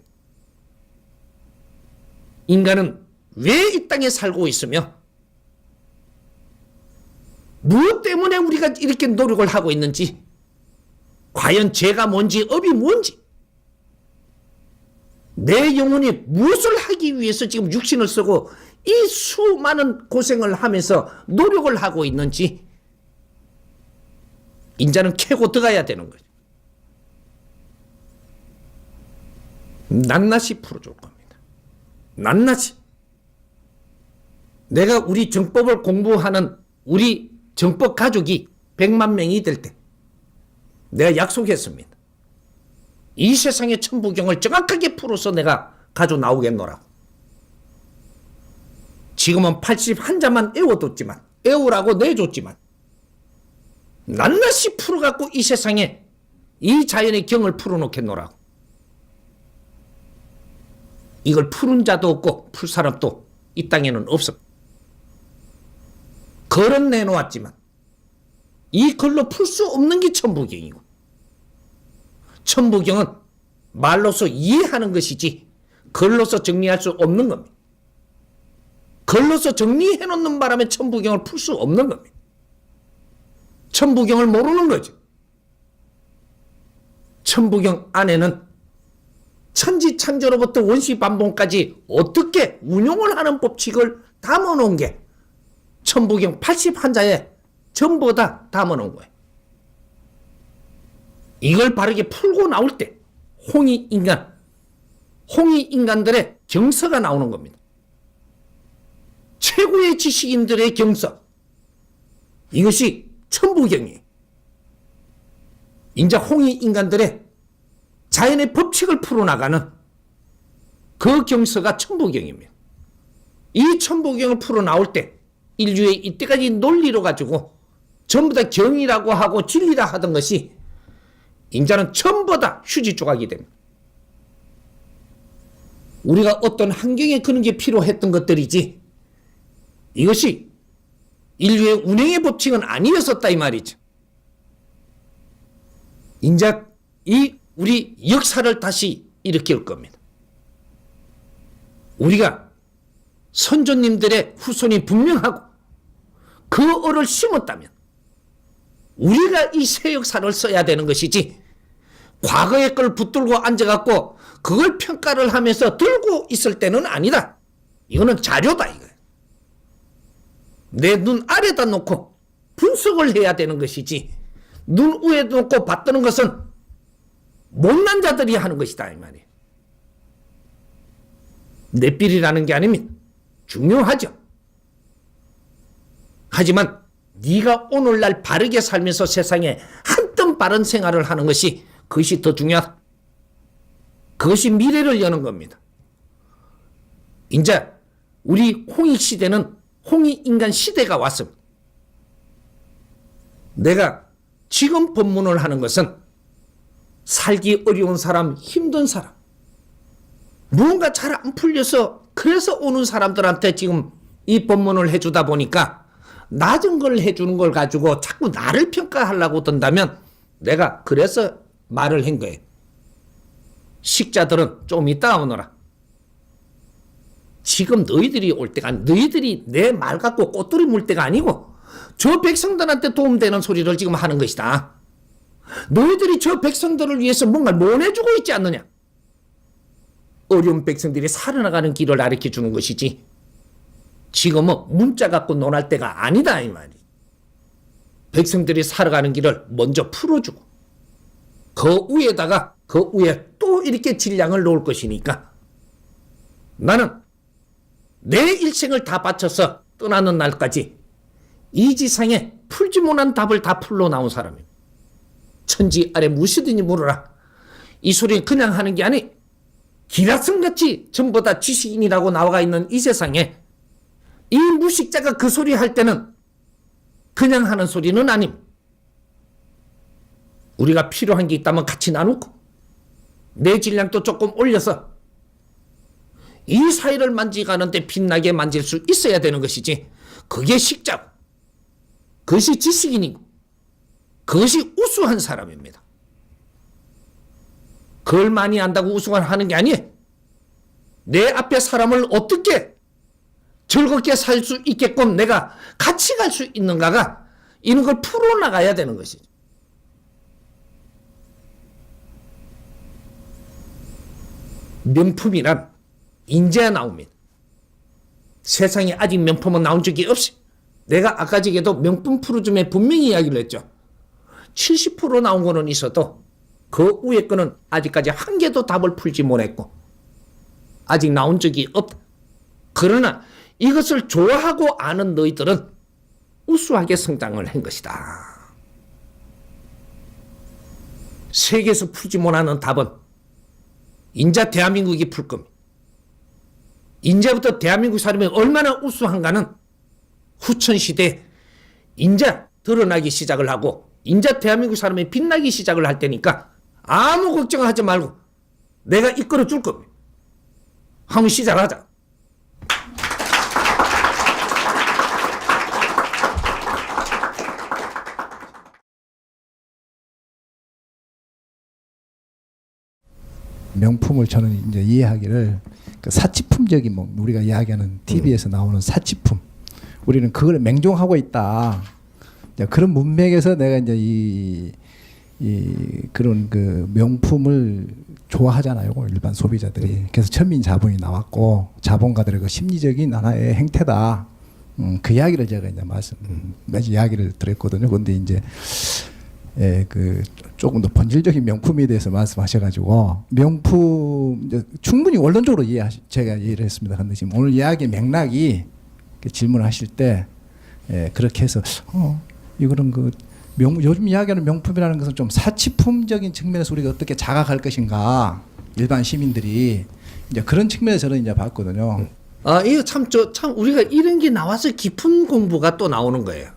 인간은 왜 이 땅에 살고 있으며 무엇 때문에 우리가 이렇게 노력을 하고 있는지 과연 죄가 뭔지 업이 뭔지 내 영혼이 무엇을 하기 위해서 지금 육신을 쓰고 이 수많은 고생을 하면서 노력을 하고 있는지 인자는 캐고 들어가야 되는 거죠. 낱낱이 풀어줄 겁니다. 낱낱이. 내가 우리 정법을 공부하는 우리 정법 가족이 100만 명이 될 때 내가 약속했습니다. 이 세상의 천부경을 정확하게 풀어서 내가 가져 나오겠노라고. 지금은 81자만 애워뒀지만 애우라고 내줬지만 낱낱이 풀어갖고 이 세상에 이 자연의 경을 풀어놓겠노라고. 이걸 푸는 자도 없고 풀 사람도 이 땅에는 없어. 글은 내놓았지만 이 글로 풀 수 없는 게 천부경이고 천부경은 말로서 이해하는 것이지 글로서 정리할 수 없는 겁니다. 걸러서 정리해 놓는 바람에 천부경을 풀 수 없는 겁니다. 천부경을 모르는 거죠. 천부경 안에는 천지창조로부터 원시반복까지 어떻게 운용을 하는 법칙을 담아놓은 게 천부경 81자에 전부 다 담아놓은 거예요. 이걸 바르게 풀고 나올 때 홍익인간들의 경서가 나오는 겁니다. 최고의 지식인들의 경서, 이것이 천부경이에요. 이제 홍익인간들의 자연의 법칙을 풀어나가는 그 경서가 천부경입니다. 이 천부경을 풀어나올 때 인류의 이때까지 논리로 가지고 전부 다 경이라고 하고 진리라 하던 것이 인자는 전부 다 휴지 조각이 됩니다. 우리가 어떤 환경에 그런 게 필요했던 것들이지 이것이 인류의 운행의 법칙은 아니었었다 이 말이죠. 인자 이 우리 역사를 다시 일으킬 겁니다. 우리가 선조님들의 후손이 분명하고 그 얼을 심었다면 우리가 이 새 역사를 써야 되는 것이지 과거의 걸 붙들고 앉아갖고 그걸 평가를 하면서 들고 있을 때는 아니다. 이거는 자료다 이거야. 내 눈 아래다 놓고 분석을 해야 되는 것이지 눈 위에 놓고 받드는 것은 못난 자들이 하는 것이다 이 말이에요. 내삘이라는 게 아니면 중요하죠. 하지만 네가 오늘날 바르게 살면서 세상에 한뜸 바른 생활을 하는 것이 그것이 더 중요하다. 그것이 미래를 여는 겁니다. 이제 우리 홍익시대는 홍익인간 시대가 왔습니다. 내가 지금 법문을 하는 것은 살기 어려운 사람, 힘든 사람, 무언가 잘 안 풀려서 그래서 오는 사람들한테 지금 이 법문을 해주다 보니까 낮은 걸 해주는 걸 가지고 자꾸 나를 평가하려고 든다면 내가 그래서 말을 한 거예요. 식자들은 좀 이따 오너라. 지금 너희들이 올 때가 너희들이 내 말 갖고 꽃들이 물 때가 아니고 저 백성들한테 도움되는 소리를 지금 하는 것이다. 너희들이 저 백성들을 위해서 뭔가를 논해주고 있지 않느냐. 어려운 백성들이 살아나가는 길을 가르쳐주는 것이지 지금은 문자 갖고 논할 때가 아니다 이 말이. 백성들이 살아가는 길을 먼저 풀어주고 그 위에다가 그 위에 또 이렇게 질량을 놓을 것이니까 나는 내 일생을 다 바쳐서 떠나는 날까지 이 지상에 풀지 못한 답을 다 풀러 나온 사람이에요. 천지 아래 무엇이든지 물어라. 이 소리는 그냥 하는 게 아니 기라성같이 전부 다 지식인이라고 나와 있는 이 세상에 이 무식자가 그 소리 할 때는 그냥 하는 소리는 아님. 우리가 필요한 게 있다면 같이 나누고 내 질량도 조금 올려서 이 사회를 만지가는데 빛나게 만질 수 있어야 되는 것이지 그게 식자고 그것이 지식인이고 그것이 우수한 사람입니다. 그걸 많이 안다고 우승하는 게 아니에요. 내 앞에 사람을 어떻게 즐겁게 살 수 있게끔 내가 같이 갈 수 있는가가 이런 걸 풀어나가야 되는 것이죠. 명품이란 인재야 나옵니다. 세상에 아직 명품은 나온 적이 없이 내가 아까 전에도 명품 프로즘에 분명히 이야기를 했죠. 70% 나온 거는 있어도 그 위에 거는 아직까지 한 개도 답을 풀지 못했고 아직 나온 적이 없다. 그러나 이것을 좋아하고 아는 너희들은 우수하게 성장을 한 것이다. 세계에서 풀지 못하는 답은 인자 대한민국이 풀 겁니다. 인자부터 대한민국 사람이 얼마나 우수한가는 후천시대 인자 드러나기 시작을 하고 인자 대한민국 사람이 빛나기 시작을 할 테니까 아무 걱정하지 말고 내가 이끌어 줄 겁니다. 한번 시작하자. 명품을 저는 이제 이해하기를 그 사치품적인 뭐 우리가 이야기하는 TV에서 나오는 사치품 우리는 그걸 맹종하고 있다. 이제 그런 문맥에서 내가 이제 이 그런 그 명품을 좋아하잖아요. 일반 소비자들이. 그래서 천민 자본이 나왔고 자본가들의 그 심리적인 하나의 행태다. 그 이야기를 제가 이제 이야기를 드렸거든요. 그런데 이제 그 조금 더 본질적인 명품에 대해서 말씀하셔가지고 명품 이제 충분히 원론적으로 제가 이해를 했습니다. 그런데 지금 오늘 이야기 맥락이 질문하실 때 그렇게 해서 이거는 그 요즘 이야기하는 명품이라는 것은 좀 사치품적인 측면에서 우리가 어떻게 자각할 것인가 일반 시민들이 이제 그런 측면에서 저는 이제 봤거든요. 이거 참 우리가 이런 게 나와서 깊은 공부가 또 나오는 거예요.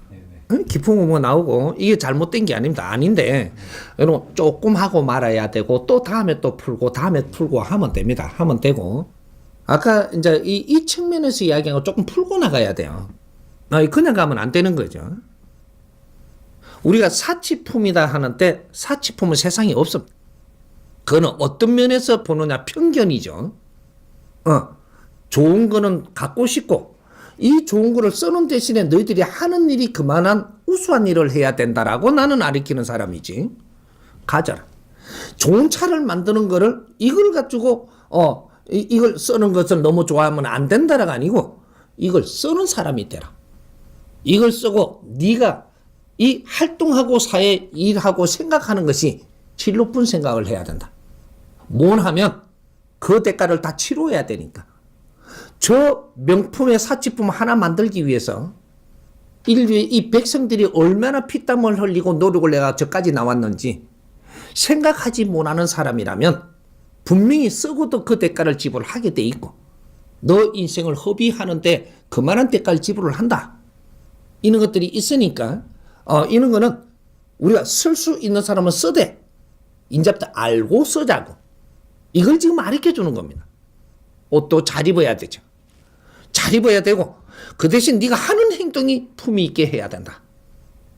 응? 깊은 공부가 나오고 이게 잘못된 게 아닙니다. 아닌데 여러분 조금 하고 말아야 되고 또 다음에 또 풀고 다음에 풀고 하면 됩니다. 하면 되고 아까 이제 이 측면에서 이야기한 거 조금 풀고 나가야 돼요. 그냥 가면 안 되는 거죠. 우리가 사치품이다 하는데 사치품은 세상에 없습니다. 그거는 어떤 면에서 보느냐 편견이죠. 좋은 거는 갖고 싶고 이 좋은 거를 쓰는 대신에 너희들이 하는 일이 그만한 우수한 일을 해야 된다라고 나는 가르치는 사람이지. 가져라. 좋은 차를 만드는 거를 이걸 가지고 이걸 쓰는 것을 너무 좋아하면 안 된다라가 아니고 이걸 쓰는 사람이 되라. 이걸 쓰고 네가 이 활동하고 사회 일하고 생각하는 것이 질 높은 생각을 해야 된다. 뭘 하면 그 대가를 다 치러야 되니까. 저 명품의 사치품 하나 만들기 위해서 인류의 이 백성들이 얼마나 피땀을 흘리고 노력을 내가 저까지 나왔는지 생각하지 못하는 사람이라면 분명히 쓰고도 그 대가를 지불하게 돼 있고 너 인생을 허비하는데 그만한 대가를 지불을 한다. 이런 것들이 있으니까 이런 거는 우리가 쓸 수 있는 사람은 쓰되 인자부터 알고 쓰자고 이걸 지금 가르쳐 주는 겁니다. 옷도 잘 입어야 되죠. 잘 입어야 되고 그 대신 네가 하는 행동이 품위 있게 해야 된다.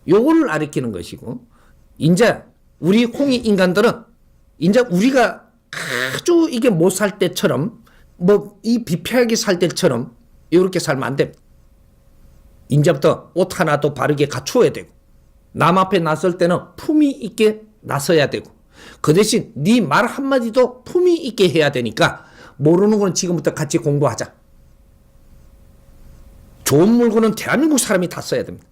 요거를 가르치는 것이고 이제 우리 홍익 인간들은 이제 우리가 아주 이게 못 살 때처럼 뭐 이 비폐하게 살 때처럼 이렇게 살면 안 됩니다. 이제부터 옷 하나도 바르게 갖추어야 되고 남 앞에 나설 때는 품위 있게 나서야 되고 그 대신 네 말 한마디도 품위 있게 해야 되니까 모르는 건 지금부터 같이 공부하자. 좋은 물건은 대한민국 사람이 다 써야 됩니다.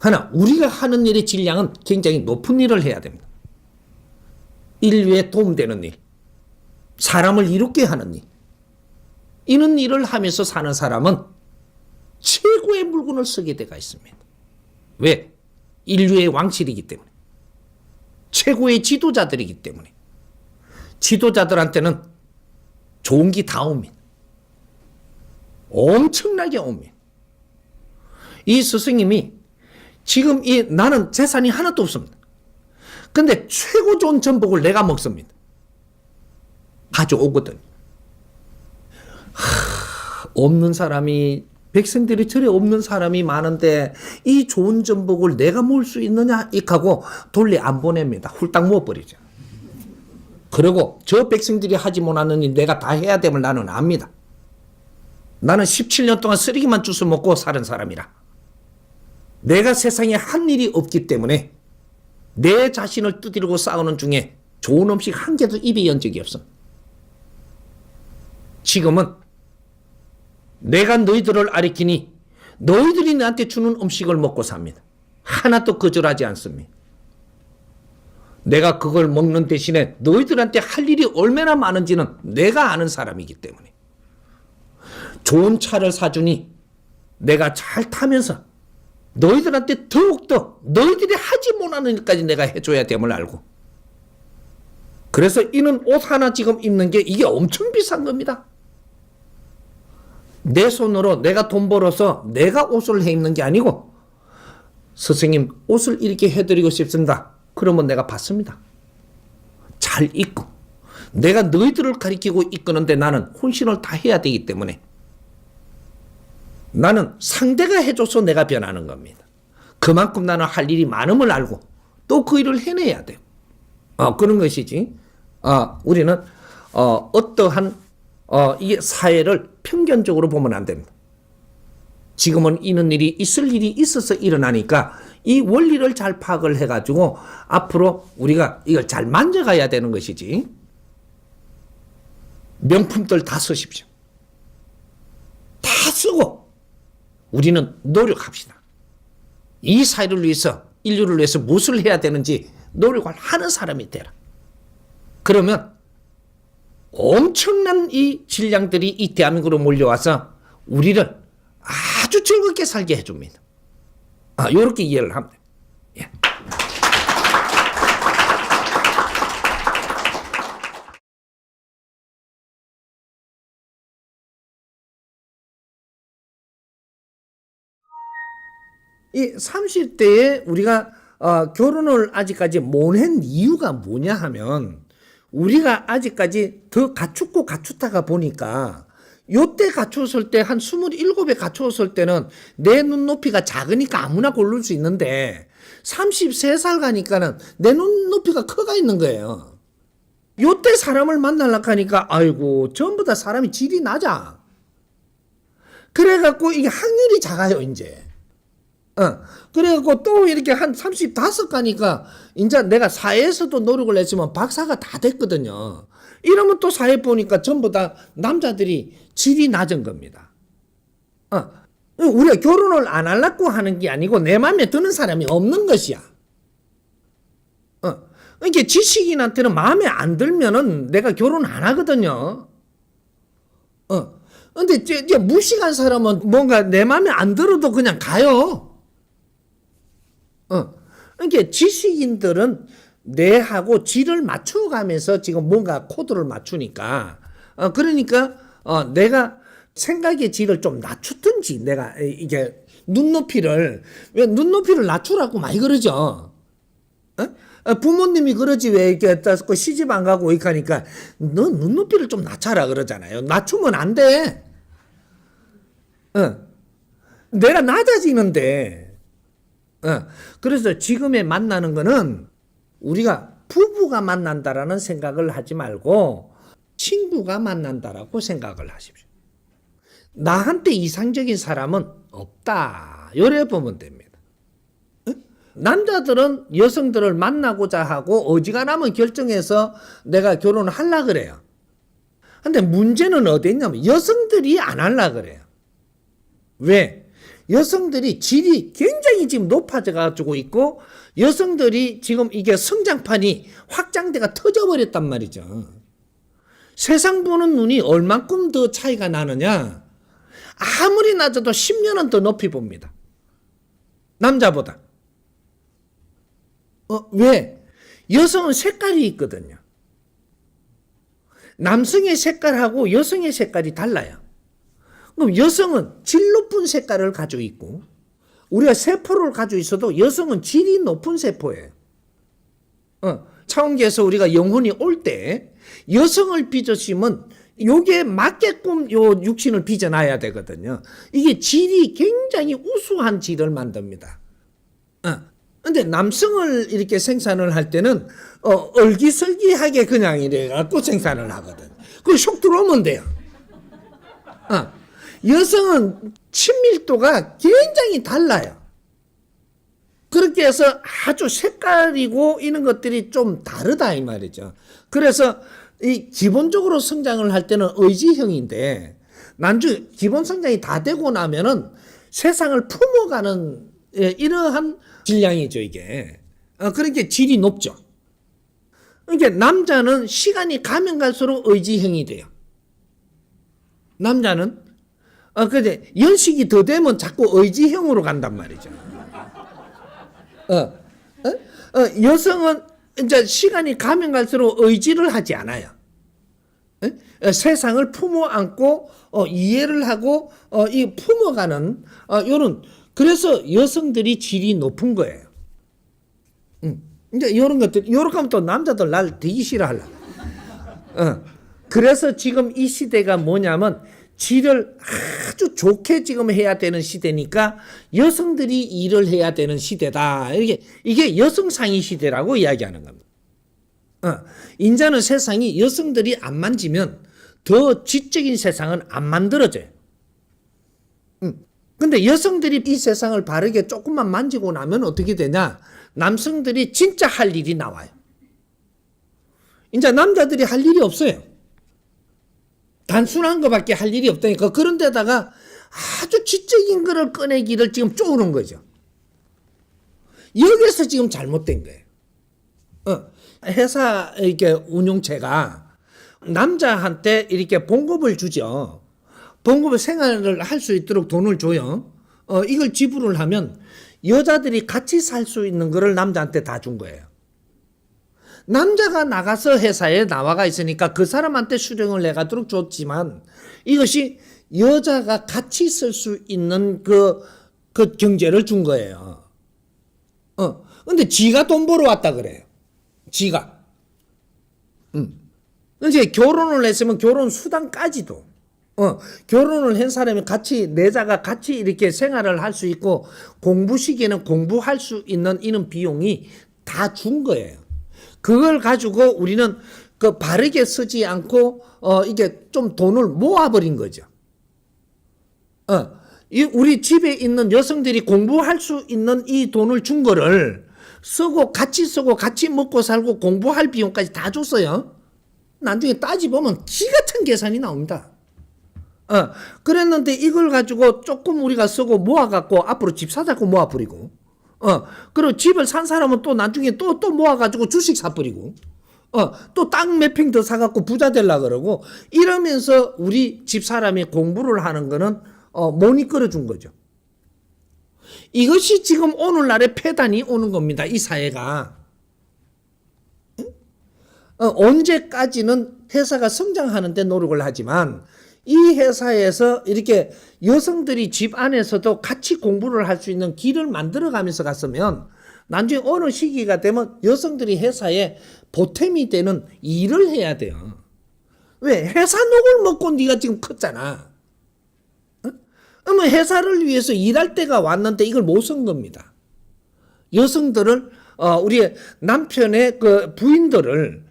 하나 우리가 하는 일의 질량은 굉장히 높은 일을 해야 됩니다. 인류에 도움되는 일, 사람을 이롭게 하는 일, 이런 일을 하면서 사는 사람은 최고의 물건을 쓰게 돼가 있습니다. 왜? 인류의 왕실이기 때문에. 최고의 지도자들이기 때문에. 지도자들한테는 좋은 게 다 옵니다. 엄청나게 옵니다. 이 스승님이 지금 나는 재산이 하나도 없습니다. 근데 최고 좋은 전복을 내가 먹습니다. 가져오거든. 없는 사람이 백성들이 절에 없는 사람이 많은데 이 좋은 전복을 내가 먹을 수 있느냐 하고 돌려 안 보냅니다. 훌딱 먹어버리죠. 그리고 저 백성들이 하지 못하는 일 내가 다 해야 됨을 나는 압니다. 나는 17년 동안 쓰레기만 주워 먹고 사는 사람이라. 내가 세상에 한 일이 없기 때문에 내 자신을 두드리고 싸우는 중에 좋은 음식 한 개도 입에 연 적이 없어. 지금은 내가 너희들을 가리키니 너희들이 나한테 주는 음식을 먹고 삽니다. 하나도 거절하지 않습니다. 내가 그걸 먹는 대신에 너희들한테 할 일이 얼마나 많은지는 내가 아는 사람이기 때문에 좋은 차를 사주니 내가 잘 타면서 너희들한테 더욱더 너희들이 하지 못하는 일까지 내가 해줘야 됨을 알고 그래서 이는 옷 하나 지금 입는 게 이게 엄청 비싼 겁니다. 내 손으로 내가 돈 벌어서 내가 옷을 해 입는 게 아니고 스승님 옷을 이렇게 해드리고 싶습니다. 그러면 내가 받습니다. 잘 입고 내가 너희들을 가리키고 이끄는데 나는 혼신을 다 해야 되기 때문에 나는 상대가 해줘서 내가 변하는 겁니다. 그만큼 나는 할 일이 많음을 알고 또 그 일을 해내야 돼요. 그런 것이지. 우리는 어떠한 이게 사회를 편견적으로 보면 안 됩니다. 지금은 이런 일이 있을 일이 있어서 일어나니까 이 원리를 잘 파악을 해가지고 앞으로 우리가 이걸 잘 만져가야 되는 것이지. 명품들 다 쓰십시오. 다 쓰고 우리는 노력합시다. 이 사회를 위해서, 인류를 위해서 무엇을 해야 되는지 노력을 하는 사람이 되라. 그러면 엄청난 이 질량들이 이 대한민국으로 몰려와서 우리를 아주 즐겁게 살게 해줍니다. 이렇게 이해를 합니다. 예. 이 30대에 우리가 결혼을 아직까지 못한 이유가 뭐냐 하면 우리가 아직까지 더 갖추고 갖추다가 보니까 요때 갖추었을 때 한 27에 갖추었을 때는 내 눈높이가 작으니까 아무나 고를 수 있는데 33살 가니까는 내 눈높이가 커가 있는 거예요. 요때 사람을 만나려고 하니까 아이고 전부 다 사람이 질이 낮아. 그래갖고 이게 확률이 작아요 이제. 그래갖고 또 이렇게 한 35 가니까 이제 내가 사회에서도 노력을 했지만 박사가 다 됐거든요. 이러면 또 사회 보니까 전부 다 남자들이 질이 낮은 겁니다. 우리가 결혼을 안 하려고 하는 게 아니고 내 마음에 드는 사람이 없는 것이야. 이게 지식인한테는 마음에 안 들면은 내가 결혼 안 하거든요. 근데 이제 무식한 사람은 뭔가 내 마음에 안 들어도 그냥 가요. 그러니까 지식인들은 뇌하고 질을 맞춰가면서 지금 뭔가 코드를 맞추니까, 그러니까, 내가 생각의 질을 좀 낮추든지, 내가 이게 왜 눈높이를 낮추라고 많이 그러죠? 부모님이 그러지 왜 이렇게 시집 안 가고 이렇게 하니까, 너 눈높이를 좀 낮춰라 그러잖아요. 낮추면 안 돼. 내가 낮아지는데, 그래서 지금에 만나는 거는 우리가 부부가 만난다라는 생각을 하지 말고 친구가 만난다라고 생각을 하십시오. 나한테 이상적인 사람은 없다. 이래 보면 됩니다. 남자들은 여성들을 만나고자 하고 어지간하면 결정해서 내가 결혼을 하려고 그래요. 근데 문제는 어디 있냐면 여성들이 안 하려고 그래요. 왜? 여성들이 질이 굉장히 지금 높아져 가지고 있고 여성들이 지금 이게 성장판이 확장대가 터져버렸단 말이죠. 세상 보는 눈이 얼만큼 더 차이가 나느냐. 아무리 낮아도 10년은 더 높이 봅니다. 남자보다. 왜? 여성은 색깔이 있거든요. 남성의 색깔하고 여성의 색깔이 달라요. 그럼 여성은 질 높은 색깔을 가지고 있고 우리가 세포를 가지고 있어도 여성은 질이 높은 세포예요. 차원계에서 우리가 영혼이 올 때 여성을 빚으시면 요게 맞게끔 요 육신을 빚어놔야 되거든요. 이게 질이 굉장히 우수한 질을 만듭니다. 근데 남성을 이렇게 생산을 할 때는 얼기설기하게 그냥 이래 갖고 생산을 하거든. 그거 쏙 들어오면 돼요. 여성은 친밀도가 굉장히 달라요. 그렇게 해서 아주 색깔이고 이런 것들이 좀 다르다 이 말이죠. 그래서 이 기본적으로 성장을 할 때는 의지형인데 난주 기본 성장이 다 되고 나면은 세상을 품어가는 이러한 질량이죠 이게. 그러니까 질이 높죠. 그러니까 남자는 시간이 가면 갈수록 의지형이 돼요. 남자는 근데 연식이 더 되면 자꾸 의지형으로 간단 말이죠. 여성은 이제 시간이 가면 갈수록 의지를 하지 않아요. 세상을 품어 안고 이해를 하고 이 품어가는 요런 그래서 여성들이 질이 높은 거예요. 이제 요런 것들 요렇게 하면 또 남자들 날 되게 싫어하려. 그래서 지금 이 시대가 뭐냐면 질을 아주 좋게 지금 해야 되는 시대니까 여성들이 일을 해야 되는 시대다. 이게 여성상위 시대라고 이야기하는 겁니다. 인자는 세상이 여성들이 안 만지면 더 지적인 세상은 안 만들어져요. 근데 여성들이 이 세상을 바르게 조금만 만지고 나면 어떻게 되냐? 남성들이 진짜 할 일이 나와요. 이제 남자들이 할 일이 없어요. 단순한 것밖에 할 일이 없다니까. 그런데다가 아주 지적인 거를 꺼내기를 지금 쪼는 거죠. 여기서 지금 잘못된 거예요. 회사 이렇게 운용체가 남자한테 이렇게 봉급을 주죠. 봉급을 생활을 할 수 있도록 돈을 줘요. 이걸 지불을 하면 여자들이 같이 살 수 있는 거를 남자한테 다 준 거예요. 남자가 나가서 회사에 나와가 있으니까 그 사람한테 수령을 해가도록 줬지만 이것이 여자가 같이 쓸 수 있는 그 경제를 준 거예요. 근데 지가 돈 벌어 왔다 그래요. 지가. 이제 결혼을 했으면 결혼 수당까지도 결혼을 한 사람이 같이 내자가 같이 이렇게 생활을 할 수 있고 공부 시기에는 공부할 수 있는 이런 비용이 다 준 거예요. 그걸 가지고 우리는 그 바르게 쓰지 않고 이게 좀 돈을 모아버린 거죠. 우리 집에 있는 여성들이 공부할 수 있는 이 돈을 준 거를 쓰고 같이 먹고 살고 공부할 비용까지 다 줬어요. 나중에 따지보면 기 같은 계산이 나옵니다. 그랬는데 이걸 가지고 조금 우리가 쓰고 모아갖고 앞으로 집 사자고 모아버리고, 그리고 집을 산 사람은 또 나중에 또 모아가지고 주식 사버리고, 또 땅 몇 평 더 사갖고 부자 되려고 그러고, 이러면서 우리 집 사람이 공부를 하는 거는 못 이끌어준 거죠. 이것이 지금 오늘날의 폐단이 오는 겁니다. 이 사회가. 언제까지는 회사가 성장하는 데 노력을 하지만 이 회사에서 이렇게 여성들이 집 안에서도 같이 공부를 할 수 있는 길을 만들어가면서 갔으면 나중에 어느 시기가 되면 여성들이 회사에 보탬이 되는 일을 해야 돼요. 왜? 회사 녹을 먹고 네가 지금 컸잖아. 그러면 회사를 위해서 일할 때가 왔는데 이걸 못 쓴 겁니다. 여성들을 우리 남편의 그 부인들을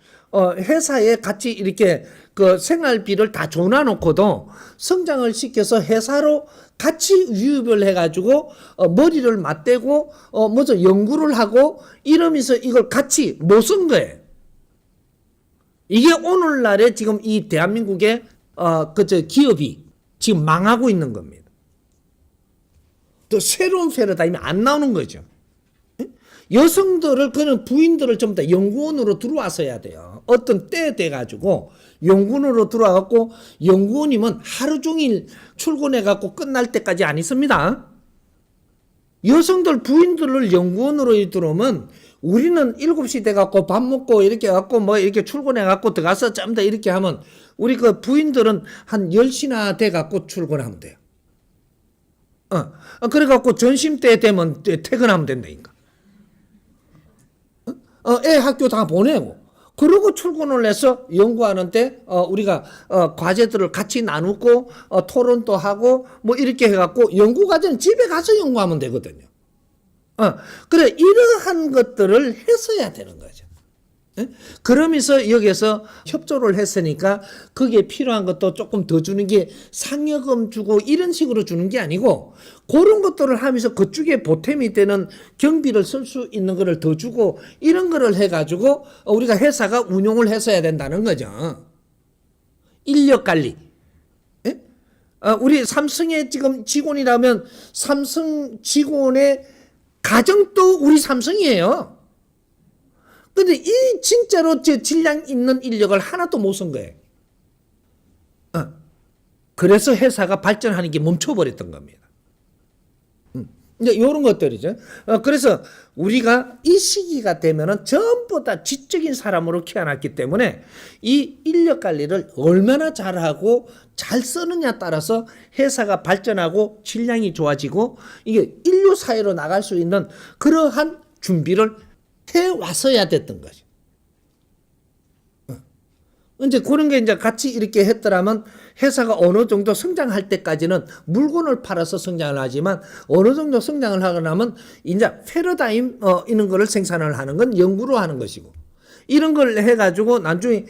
회사에 같이 이렇게 그 생활비를 다 줘놔놓고도 성장을 시켜서 회사로 같이 유입을 해가지고 머리를 맞대고 뭐죠 연구를 하고 이러면서 이걸 같이 못 쓴 거예요. 이게 오늘날의 지금 이 대한민국의 기업이 지금 망하고 있는 겁니다. 또 새로운 패러다임이 안 나오는 거죠. 여성들을 그런 부인들을 좀 더 연구원으로 들어와서 해야 돼요. 어떤 때 돼가지고 연구원으로 들어와갖고 연구원이면 하루 종일 출근해갖고 끝날 때까지 안 있습니다. 여성들 부인들을 연구원으로 들어오면 우리는 7시 돼갖고 밥 먹고 이렇게 갖고 뭐 이렇게 출근해갖고 들어가서 좀 더 이렇게 하면 우리 그 부인들은 한 10시나 돼갖고 출근하면 돼요. 그래갖고 점심때 되면 퇴근하면 된다니까. 애 학교 다 보내고 그러고 출근을 해서 연구하는데 우리가 과제들을 같이 나누고 토론도 하고 뭐 이렇게 해갖고 연구과제는 집에 가서 연구하면 되거든요. 그래 이러한 것들을 했어야 되는 거죠. 그러면서 여기서 협조를 했으니까 거기에 필요한 것도 조금 더 주는 게 상여금 주고 이런 식으로 주는 게 아니고 그런 것들을 하면서 그쪽에 보탬이 되는 경비를 쓸 수 있는 거를 더 주고 이런 거를 해가지고 우리가 회사가 운용을 했어야 된다는 거죠. 인력 관리. 우리 삼성의 지금 직원이라면 삼성 직원의 가정도 우리 삼성이에요. 근데 이 진짜로 질량 있는 인력을 하나도 못 쓴 거예요. 그래서 회사가 발전하는 게 멈춰버렸던 겁니다. 이제 이런 것들이죠. 그래서 우리가 이 시기가 되면은 전부 다 지적인 사람으로 키워놨기 때문에 이 인력 관리를 얼마나 잘하고 잘 쓰느냐 따라서 회사가 발전하고 질량이 좋아지고 이게 인류 사회로 나갈 수 있는 그러한 준비를 해 왔어야 됐던 거죠. 이제 그런 게 이제 같이 이렇게 했더라면 회사가 어느 정도 성장할 때까지는 물건을 팔아서 성장을 하지만 어느 정도 성장을 하고 나면 이제 패러다임 이런 거를 생산을 하는 건 연구로 하는 것이고 이런 걸 해가지고 나중에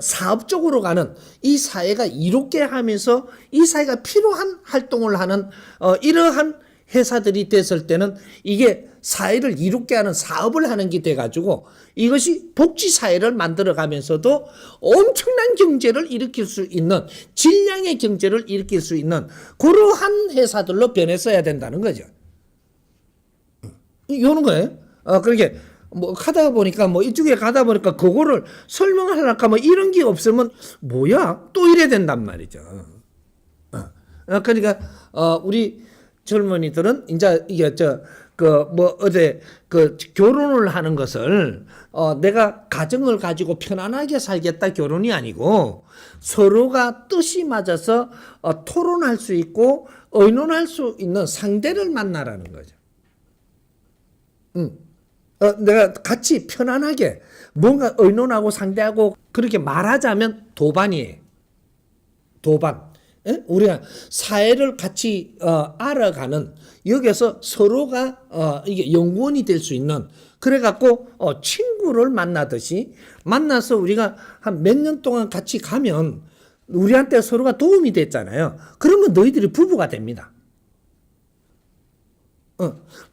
사업적으로 가는 이 사회가 이롭게 하면서 이 사회가 필요한 활동을 하는 이러한 회사들이 됐을 때는 이게 사회를 이롭게 하는 사업을 하는 게 돼가지고 이것이 복지 사회를 만들어가면서도 엄청난 경제를 일으킬 수 있는 질량의 경제를 일으킬 수 있는 그러한 회사들로 변했어야 된다는 거죠. 이러는 거예요. 그렇게 뭐 가다 보니까 뭐 이쪽에 가다 보니까 그거를 설명하려니까 뭐 이런 게 없으면 뭐야 또 이래야 된단 말이죠. 그러니까 우리 젊은이들은 이제 이게 어제 결혼을 하는 것을 내가 가정을 가지고 편안하게 살겠다 결혼이 아니고 서로가 뜻이 맞아서 토론할 수 있고 의논할 수 있는 상대를 만나라는 거죠. 내가 같이 편안하게 뭔가 의논하고 상대하고 그렇게 말하자면 도반이에요. 도반. 예? 우리가 사회를 같이 알아가는 여기서 서로가 이게 연구원이 될 수 있는 그래갖고 친구를 만나듯이 만나서 우리가 한 몇 년 동안 같이 가면 우리한테 서로가 도움이 됐잖아요. 그러면 너희들이 부부가 됩니다.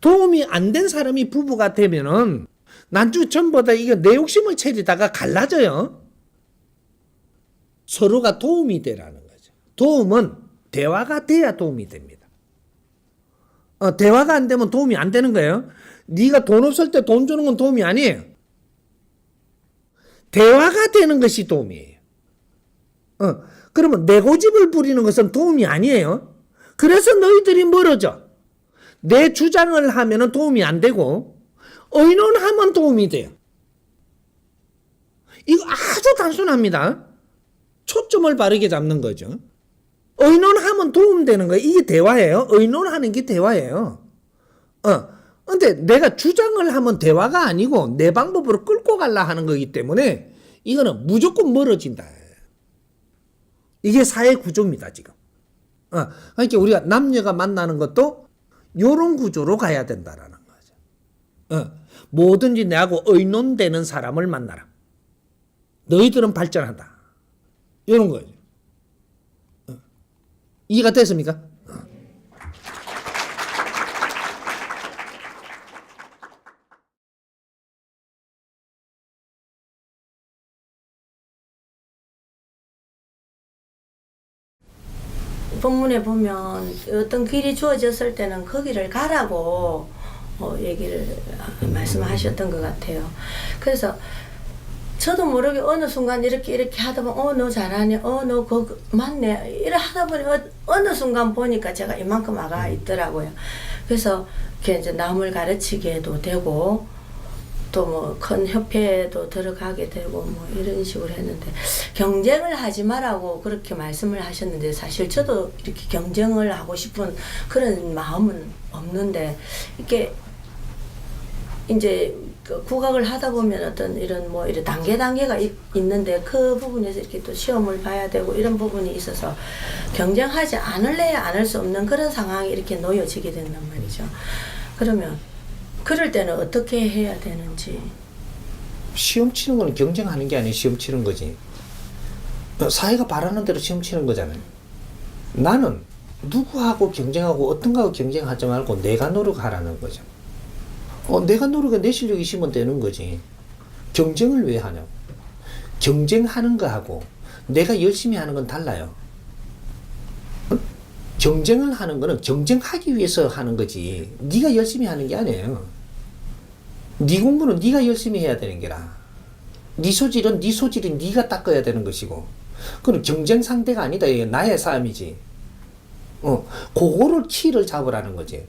도움이 안 된 사람이 부부가 되면은 난주 전보다 이거 내 욕심을 채리다가 갈라져요. 서로가 도움이 되라는 거죠. 도움은 대화가 돼야 도움이 됩니다. 대화가 안 되면 도움이 안 되는 거예요. 네가 돈 없을 때 돈 주는 건 도움이 아니에요. 대화가 되는 것이 도움이에요. 그러면 내 고집을 부리는 것은 도움이 아니에요. 그래서 너희들이 멀어져. 내 주장을 하면 도움이 안 되고 의논하면 도움이 돼요. 이거 아주 단순합니다. 초점을 바르게 잡는 거죠. 의논하면 도움되는 거예요. 이게 대화예요. 의논하는 게 대화예요. 근데 내가 주장을 하면 대화가 아니고 내 방법으로 끌고 가려 하는 거기 때문에 이거는 무조건 멀어진다. 이게 사회 구조입니다, 지금. 그러니까 우리가 남녀가 만나는 것도 요런 구조로 가야 된다라는 거죠. 뭐든지 내하고 의논되는 사람을 만나라. 너희들은 발전한다. 이런 거죠. 이해가 됐습니까? 본문에 보면 어떤 길이 주어졌을 때는 거기를 가라고 얘기를 말씀하셨던 것 같아요. 그래서 저도 모르게 어느 순간 이렇게 하다 보면 너 잘하네, 너 그거 맞네 이래 하다 보니 어느 순간 보니까 제가 이만큼 아가 있더라고요. 그래서 이제 남을 가르치게도 되고 또 뭐 큰 협회에도 들어가게 되고 뭐 이런 식으로 했는데 경쟁을 하지 말라고 그렇게 말씀을 하셨는데 사실 저도 이렇게 경쟁을 하고 싶은 그런 마음은 없는데 이렇게 이제 국악을 하다 보면 어떤 이런 뭐 이런 단계가 있는데 그 부분에서 이렇게 또 시험을 봐야 되고 이런 부분이 있어서 경쟁하지 않을래야 않을 수 없는 그런 상황이 이렇게 놓여지게 된단 말이죠. 그러면 그럴 때는 어떻게 해야 되는지. 시험 치는 거는 경쟁하는 게 아니에요. 시험 치는 거지. 사회가 바라는 대로 시험 치는 거잖아요. 나는 누구하고 경쟁하고 어떤 거하고 경쟁하지 말고 내가 노력하라는 거죠. 내가 노력해 내 실력이 있으면 되는 거지. 경쟁을 왜 하냐고. 경쟁하는 거하고 내가 열심히 하는 건 달라요. 경쟁을 하는 거는 경쟁하기 위해서 하는 거지. 네가 열심히 하는 게 아니에요. 네 공부는 네가 열심히 해야 되는 게라. 네 소질은 네 소질이 네가 닦아야 되는 것이고. 그건 경쟁 상대가 아니다. 이게 나의 싸움이지. 그거를 키를 잡으라는 거지.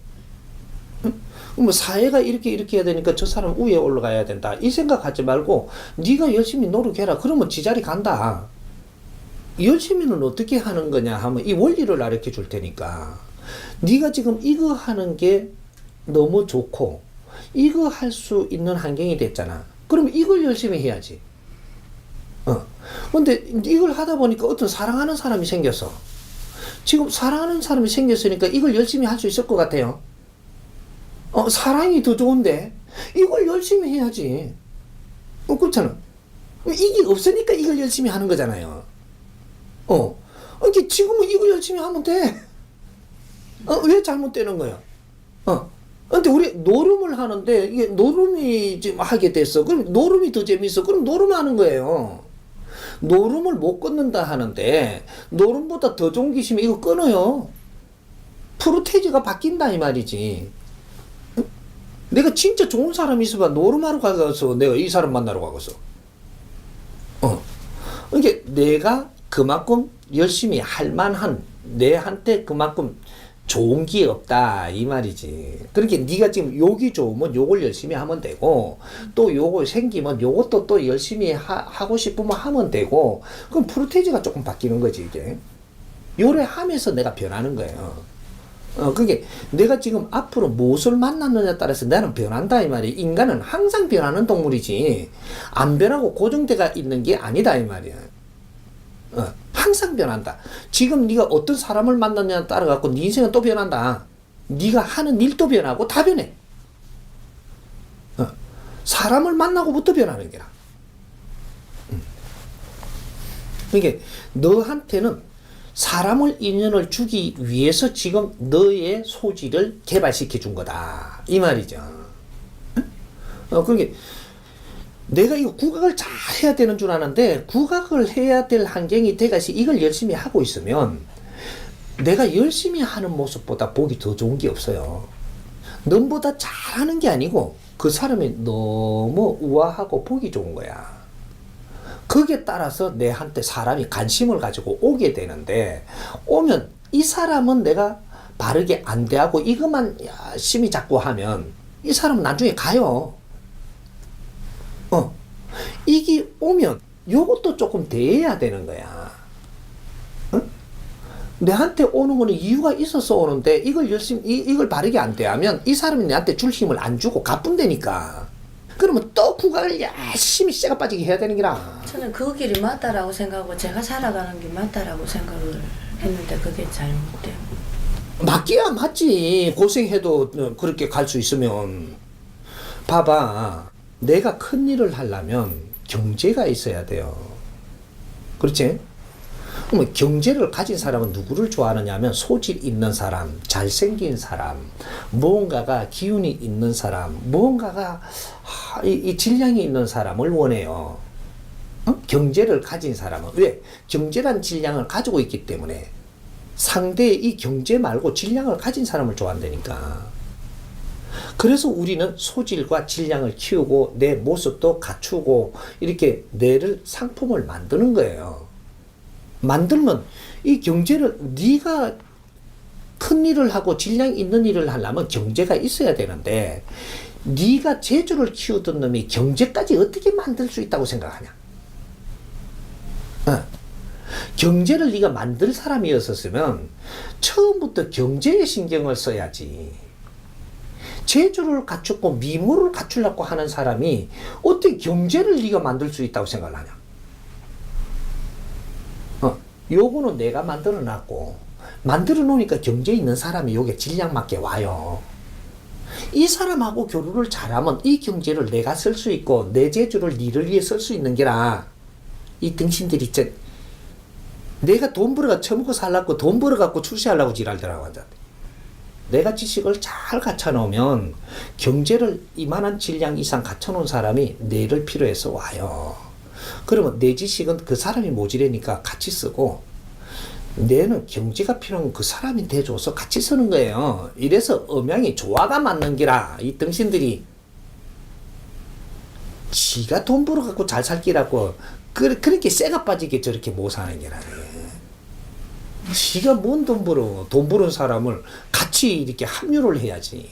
뭐 사회가 이렇게 해야 되니까 저 사람 위에 올라가야 된다. 이 생각하지 말고 네가 열심히 노력해라. 그러면 지자리 간다. 열심히는 어떻게 하는 거냐 하면 이 원리를 가르쳐 줄 테니까 네가 지금 이거 하는 게 너무 좋고 이거 할 수 있는 환경이 됐잖아. 그러면 이걸 열심히 해야지. 근데 이걸 하다 보니까 어떤 사랑하는 사람이 생겼어. 지금 사랑하는 사람이 생겼으니까 이걸 열심히 할 수 있을 것 같아요. 사랑이 더 좋은데 이걸 열심히 해야지. 그렇잖아. 이게 없으니까 이걸 열심히 하는 거잖아요. 이게 지금은 이거 열심히 하면 돼. 왜 잘못되는 거야? 근데 우리 노름을 하는데 이게 노름이 지금 하게 됐어. 그럼 노름이 더 재밌어. 그럼 노름 하는 거예요. 노름을 못 끊는다 하는데 노름보다 더 좋은 게 있으면 이거 끊어요. 프로테이지가 바뀐다 이 말이지. 내가 진짜 좋은 사람이 있어봐 노름하러 가서 내가 이 사람 만나러 가겠어. 이게 내가 그만큼 열심히 할 만한 내한테 그만큼 좋은 게 없다 이 말이지. 그렇게 네가 지금 욕이 좋으면 욕을 열심히 하면 되고 또 요거 생기면 요것도 또 열심히 하고 싶으면 하면 되고 그럼 프로테이지가 조금 바뀌는 거지 이게. 요래 하면서 내가 변하는 거예요. 그게 내가 지금 앞으로 무엇을 만났느냐에 따라서 나는 변한다 이 말이야. 인간은 항상 변하는 동물이지 안 변하고 고정돼가 있는 게 아니다 이 말이야. 항상 변한다. 지금 네가 어떤 사람을 만났냐에 따라 갖고 네 인생은 또 변한다. 네가 하는 일도 변하고 다 변해. 사람을 만나고부터 변하는 게라. 그러니까 너한테는 사람을 인연을 주기 위해서 지금 너의 소질을 개발시켜 준 거다 이 말이죠. 그러니까 내가 이거 국악을 잘 해야 되는 줄 아는데 국악을 해야 될 환경이 돼가시 이걸 열심히 하고 있으면 내가 열심히 하는 모습보다 보기 더 좋은 게 없어요. 넘보다 잘하는 게 아니고 그 사람이 너무 우아하고 보기 좋은 거야. 거기에 따라서 내한테 사람이 관심을 가지고 오게 되는데 오면 이 사람은 내가 바르게 안 대하고 이것만 열심히 자꾸 하면 이 사람은 나중에 가요. 이게 오면 요것도 조금 대해야 되는 거야. 내한테 오는 거는 이유가 있어서 오는데 이걸 열심히 이걸 바르게 안 대하면 이 사람이 내한테 줄 힘을 안 주고 가뿐대니까. 그러면 또 국악을 열심히 쇠가 빠지게 해야 되는 기라. 저는 그 길이 맞다라고 생각하고 제가 살아가는 게 맞다라고 생각을 했는데 그게 잘못돼요. 맞기야 맞지. 고생해도 그렇게 갈 수 있으면. 봐봐. 내가 큰 일을 하려면 경제가 있어야 돼요. 그렇지? 그러면 경제를 가진 사람은 누구를 좋아하느냐 하면 소질 있는 사람, 잘생긴 사람, 무언가가 기운이 있는 사람, 무언가가 이 질량이 있는 사람을 원해요. 경제를 가진 사람은. 왜? 경제란 질량을 가지고 있기 때문에 상대의 이 경제 말고 질량을 가진 사람을 좋아한다니까. 그래서 우리는 소질과 질량을 키우고 내 모습도 갖추고 이렇게 내를 상품을 만드는 거예요. 만들면 이 경제를 네가 큰 일을 하고 질량 있는 일을 하려면 경제가 있어야 되는데 네가 재주를 키우던 놈이 경제까지 어떻게 만들 수 있다고 생각하냐? 경제를 네가 만들 사람이었었으면 처음부터 경제에 신경을 써야지. 재주를 갖추고 미모를 갖추려고 하는 사람이 어떻게 경제를 네가 만들 수 있다고 생각을 하냐? 요거는 내가 만들어 놨고 만들어 놓으니까 경제 있는 사람이 요게 질량 맞게 와요. 이 사람하고 교류를 잘하면 이 경제를 내가 쓸 수 있고 내 재주를 니를 위해 쓸 수 있는 게라. 이 등신들이 내가 돈 벌어가 처먹고 살라고 돈 벌어갖고 출세하려고 지랄더라고 한다. 내가 지식을 잘 갖춰놓으면 경제를 이만한 질량 이상 갖춰놓은 사람이 내를 필요해서 와요. 그러면 내 지식은 그 사람이 모자라니까 같이 쓰고 내는 경제가 필요한 그 사람이 대줘서 같이 쓰는 거예요. 이래서 음양이 조화가 맞는 기라. 이 등신들이 지가 돈 벌어갖고 잘 살기라고 그렇게 쇠가 빠지게 저렇게 못 사는 게라. 지가 뭔 돈 벌어. 돈 버는 사람을 같이 이렇게 합류를 해야지.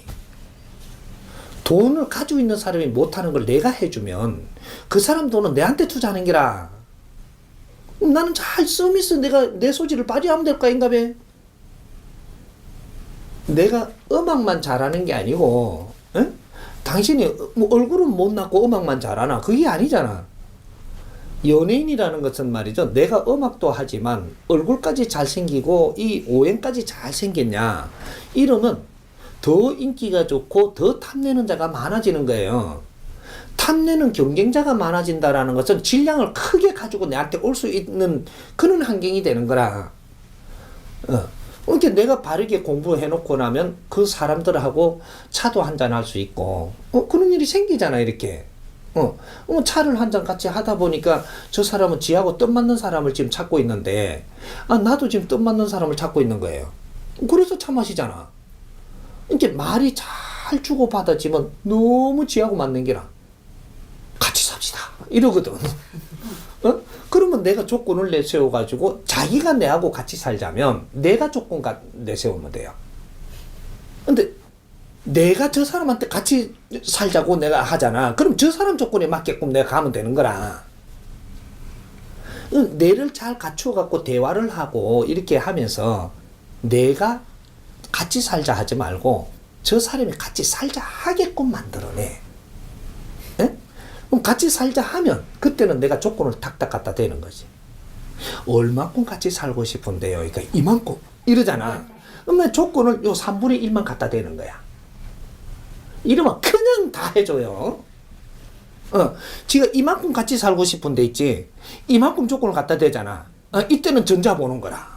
돈을 가지고 있는 사람이 못하는 걸 내가 해주면 그 사람 돈은 내한테 투자하는 게라. 나는 잘 서비스 내가 내 소질을 발휘하면 될 거 아닌가 봐. 내가 음악만 잘하는 게 아니고 당신이 뭐 얼굴은 못났고 음악만 잘하나? 그게 아니잖아. 연예인이라는 것은 말이죠. 내가 음악도 하지만 얼굴까지 잘생기고 이 오행까지 잘생겼냐? 이러면 더 인기가 좋고 더 탐내는 자가 많아지는 거예요. 탐내는 경쟁자가 많아진다라는 것은 질량을 크게 가지고 내한테 올 수 있는 그런 환경이 되는 거라. 이렇게 내가 바르게 공부해놓고 나면 그 사람들하고 차도 한잔 할 수 있고, 그런 일이 생기잖아, 이렇게. 차를 한잔 같이 하다 보니까 저 사람은 지하고 뜻 맞는 사람을 지금 찾고 있는데, 나도 지금 뜻 맞는 사람을 찾고 있는 거예요. 그래서 차 마시잖아. 이제 말이 잘 주고받아지면 너무 지하고 맞는 게라. 같이 삽시다. 이러거든. 그러면 내가 조건을 내세워가지고 자기가 내하고 같이 살자면 내가 조건 내세우면 돼요. 근데 내가 저 사람한테 같이 살자고 내가 하잖아. 그럼 저 사람 조건에 맞게끔 내가 가면 되는 거라. 뇌를 잘 갖추어갖고 대화를 하고 이렇게 하면서 내가 같이 살자 하지 말고 저 사람이 같이 살자 하게끔 만들어내. 그럼 같이 살자 하면 그때는 내가 조건을 탁탁 갖다 대는 거지. 얼마큼 같이 살고 싶은데요? 그러니까 이만큼 이러잖아. 그러면 조건을 요 3분의 1만 갖다 대는 거야. 이러면 그냥 다 해줘요. 지가 이만큼 같이 살고 싶은데 있지. 이만큼 조건을 갖다 대잖아. 이때는 전자 보는 거라.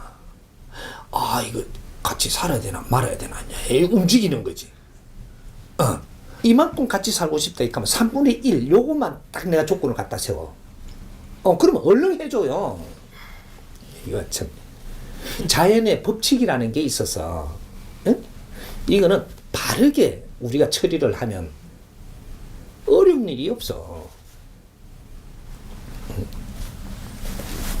이거 같이 살아야 되나 말아야 되나 움직이는 거지. 이만큼 같이 살고 싶다 이렇게 하면 3분의 1 요것만 딱 내가 조건을 갖다 세워. 그러면 얼른 해줘요. 이거 참 자연의 법칙이라는 게 있어서 이거는 바르게 우리가 처리를 하면 어려운 일이 없어.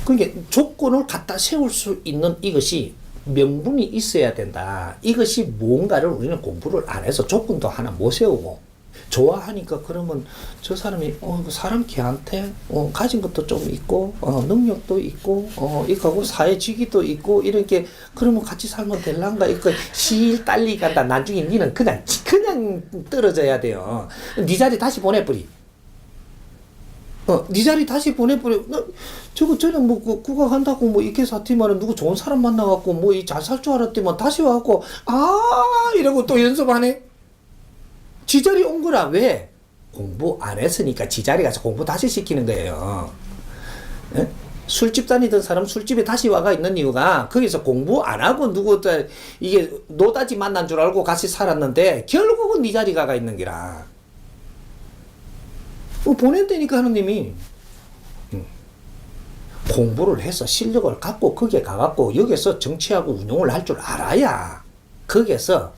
그러니까 조건을 갖다 세울 수 있는 이것이 명분이 있어야 된다. 이것이 뭔가를 우리는 공부를 안 해서 조건도 하나 못 세우고 좋아하니까 그러면 저 사람이 사람 걔한테 가진 것도 좀 있고 능력도 있고 이거하고 사회지기도 있고 이렇게 그러면 같이 살면 될란가 이거 실 딸리 간다. 나중에 니는 그냥 떨어져야 돼요. 네 자리 다시 보내버리. 네 자리 다시 보내버려. 저는 뭐 국악한다고 뭐 이렇게 사티면은 누구 좋은 사람 만나갖고 뭐 잘 살 줄 알았더만 다시 와갖고 이러고 또 연습하네. 지 자리 온 거라. 왜? 공부 안 했으니까 지 자리 가서 공부 다시 시키는 거예요. 술집 다니던 사람 술집에 다시 와가 있는 이유가 거기서 공부 안 하고 누구 이게 노다지 만난 줄 알고 같이 살았는데 결국은 네 자리 가가 있는 기라. 보낸다니까 하느님이. 공부를 해서 실력을 갖고 거기에 가갖고 여기서 정치하고 운영을 할 줄 알아야 거기에서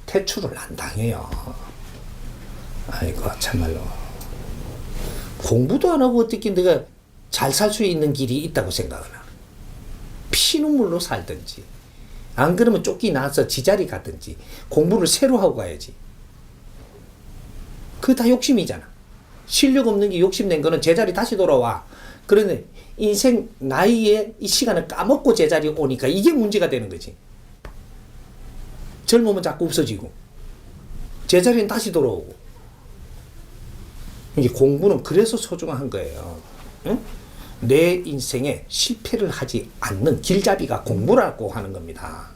퇴출을 안 당해요. 아이고 참말로 공부도 안 하고 어떻게 내가 잘 살 수 있는 길이 있다고 생각하나. 피눈물로 살든지 안 그러면 쫓겨나서 지자리 가든지 공부를 새로 하고 가야지. 그거 다 욕심이잖아. 실력 없는 게 욕심낸 거는 제자리 다시 돌아와. 그런데 인생 나이에 이 시간을 까먹고 제자리 오니까 이게 문제가 되는 거지. 젊으면 자꾸 없어지고 제자리는 다시 돌아오고. 이게 공부는 그래서 소중한 거예요. 응? 내 인생에 실패를 하지 않는 길잡이가 공부라고 하는 겁니다.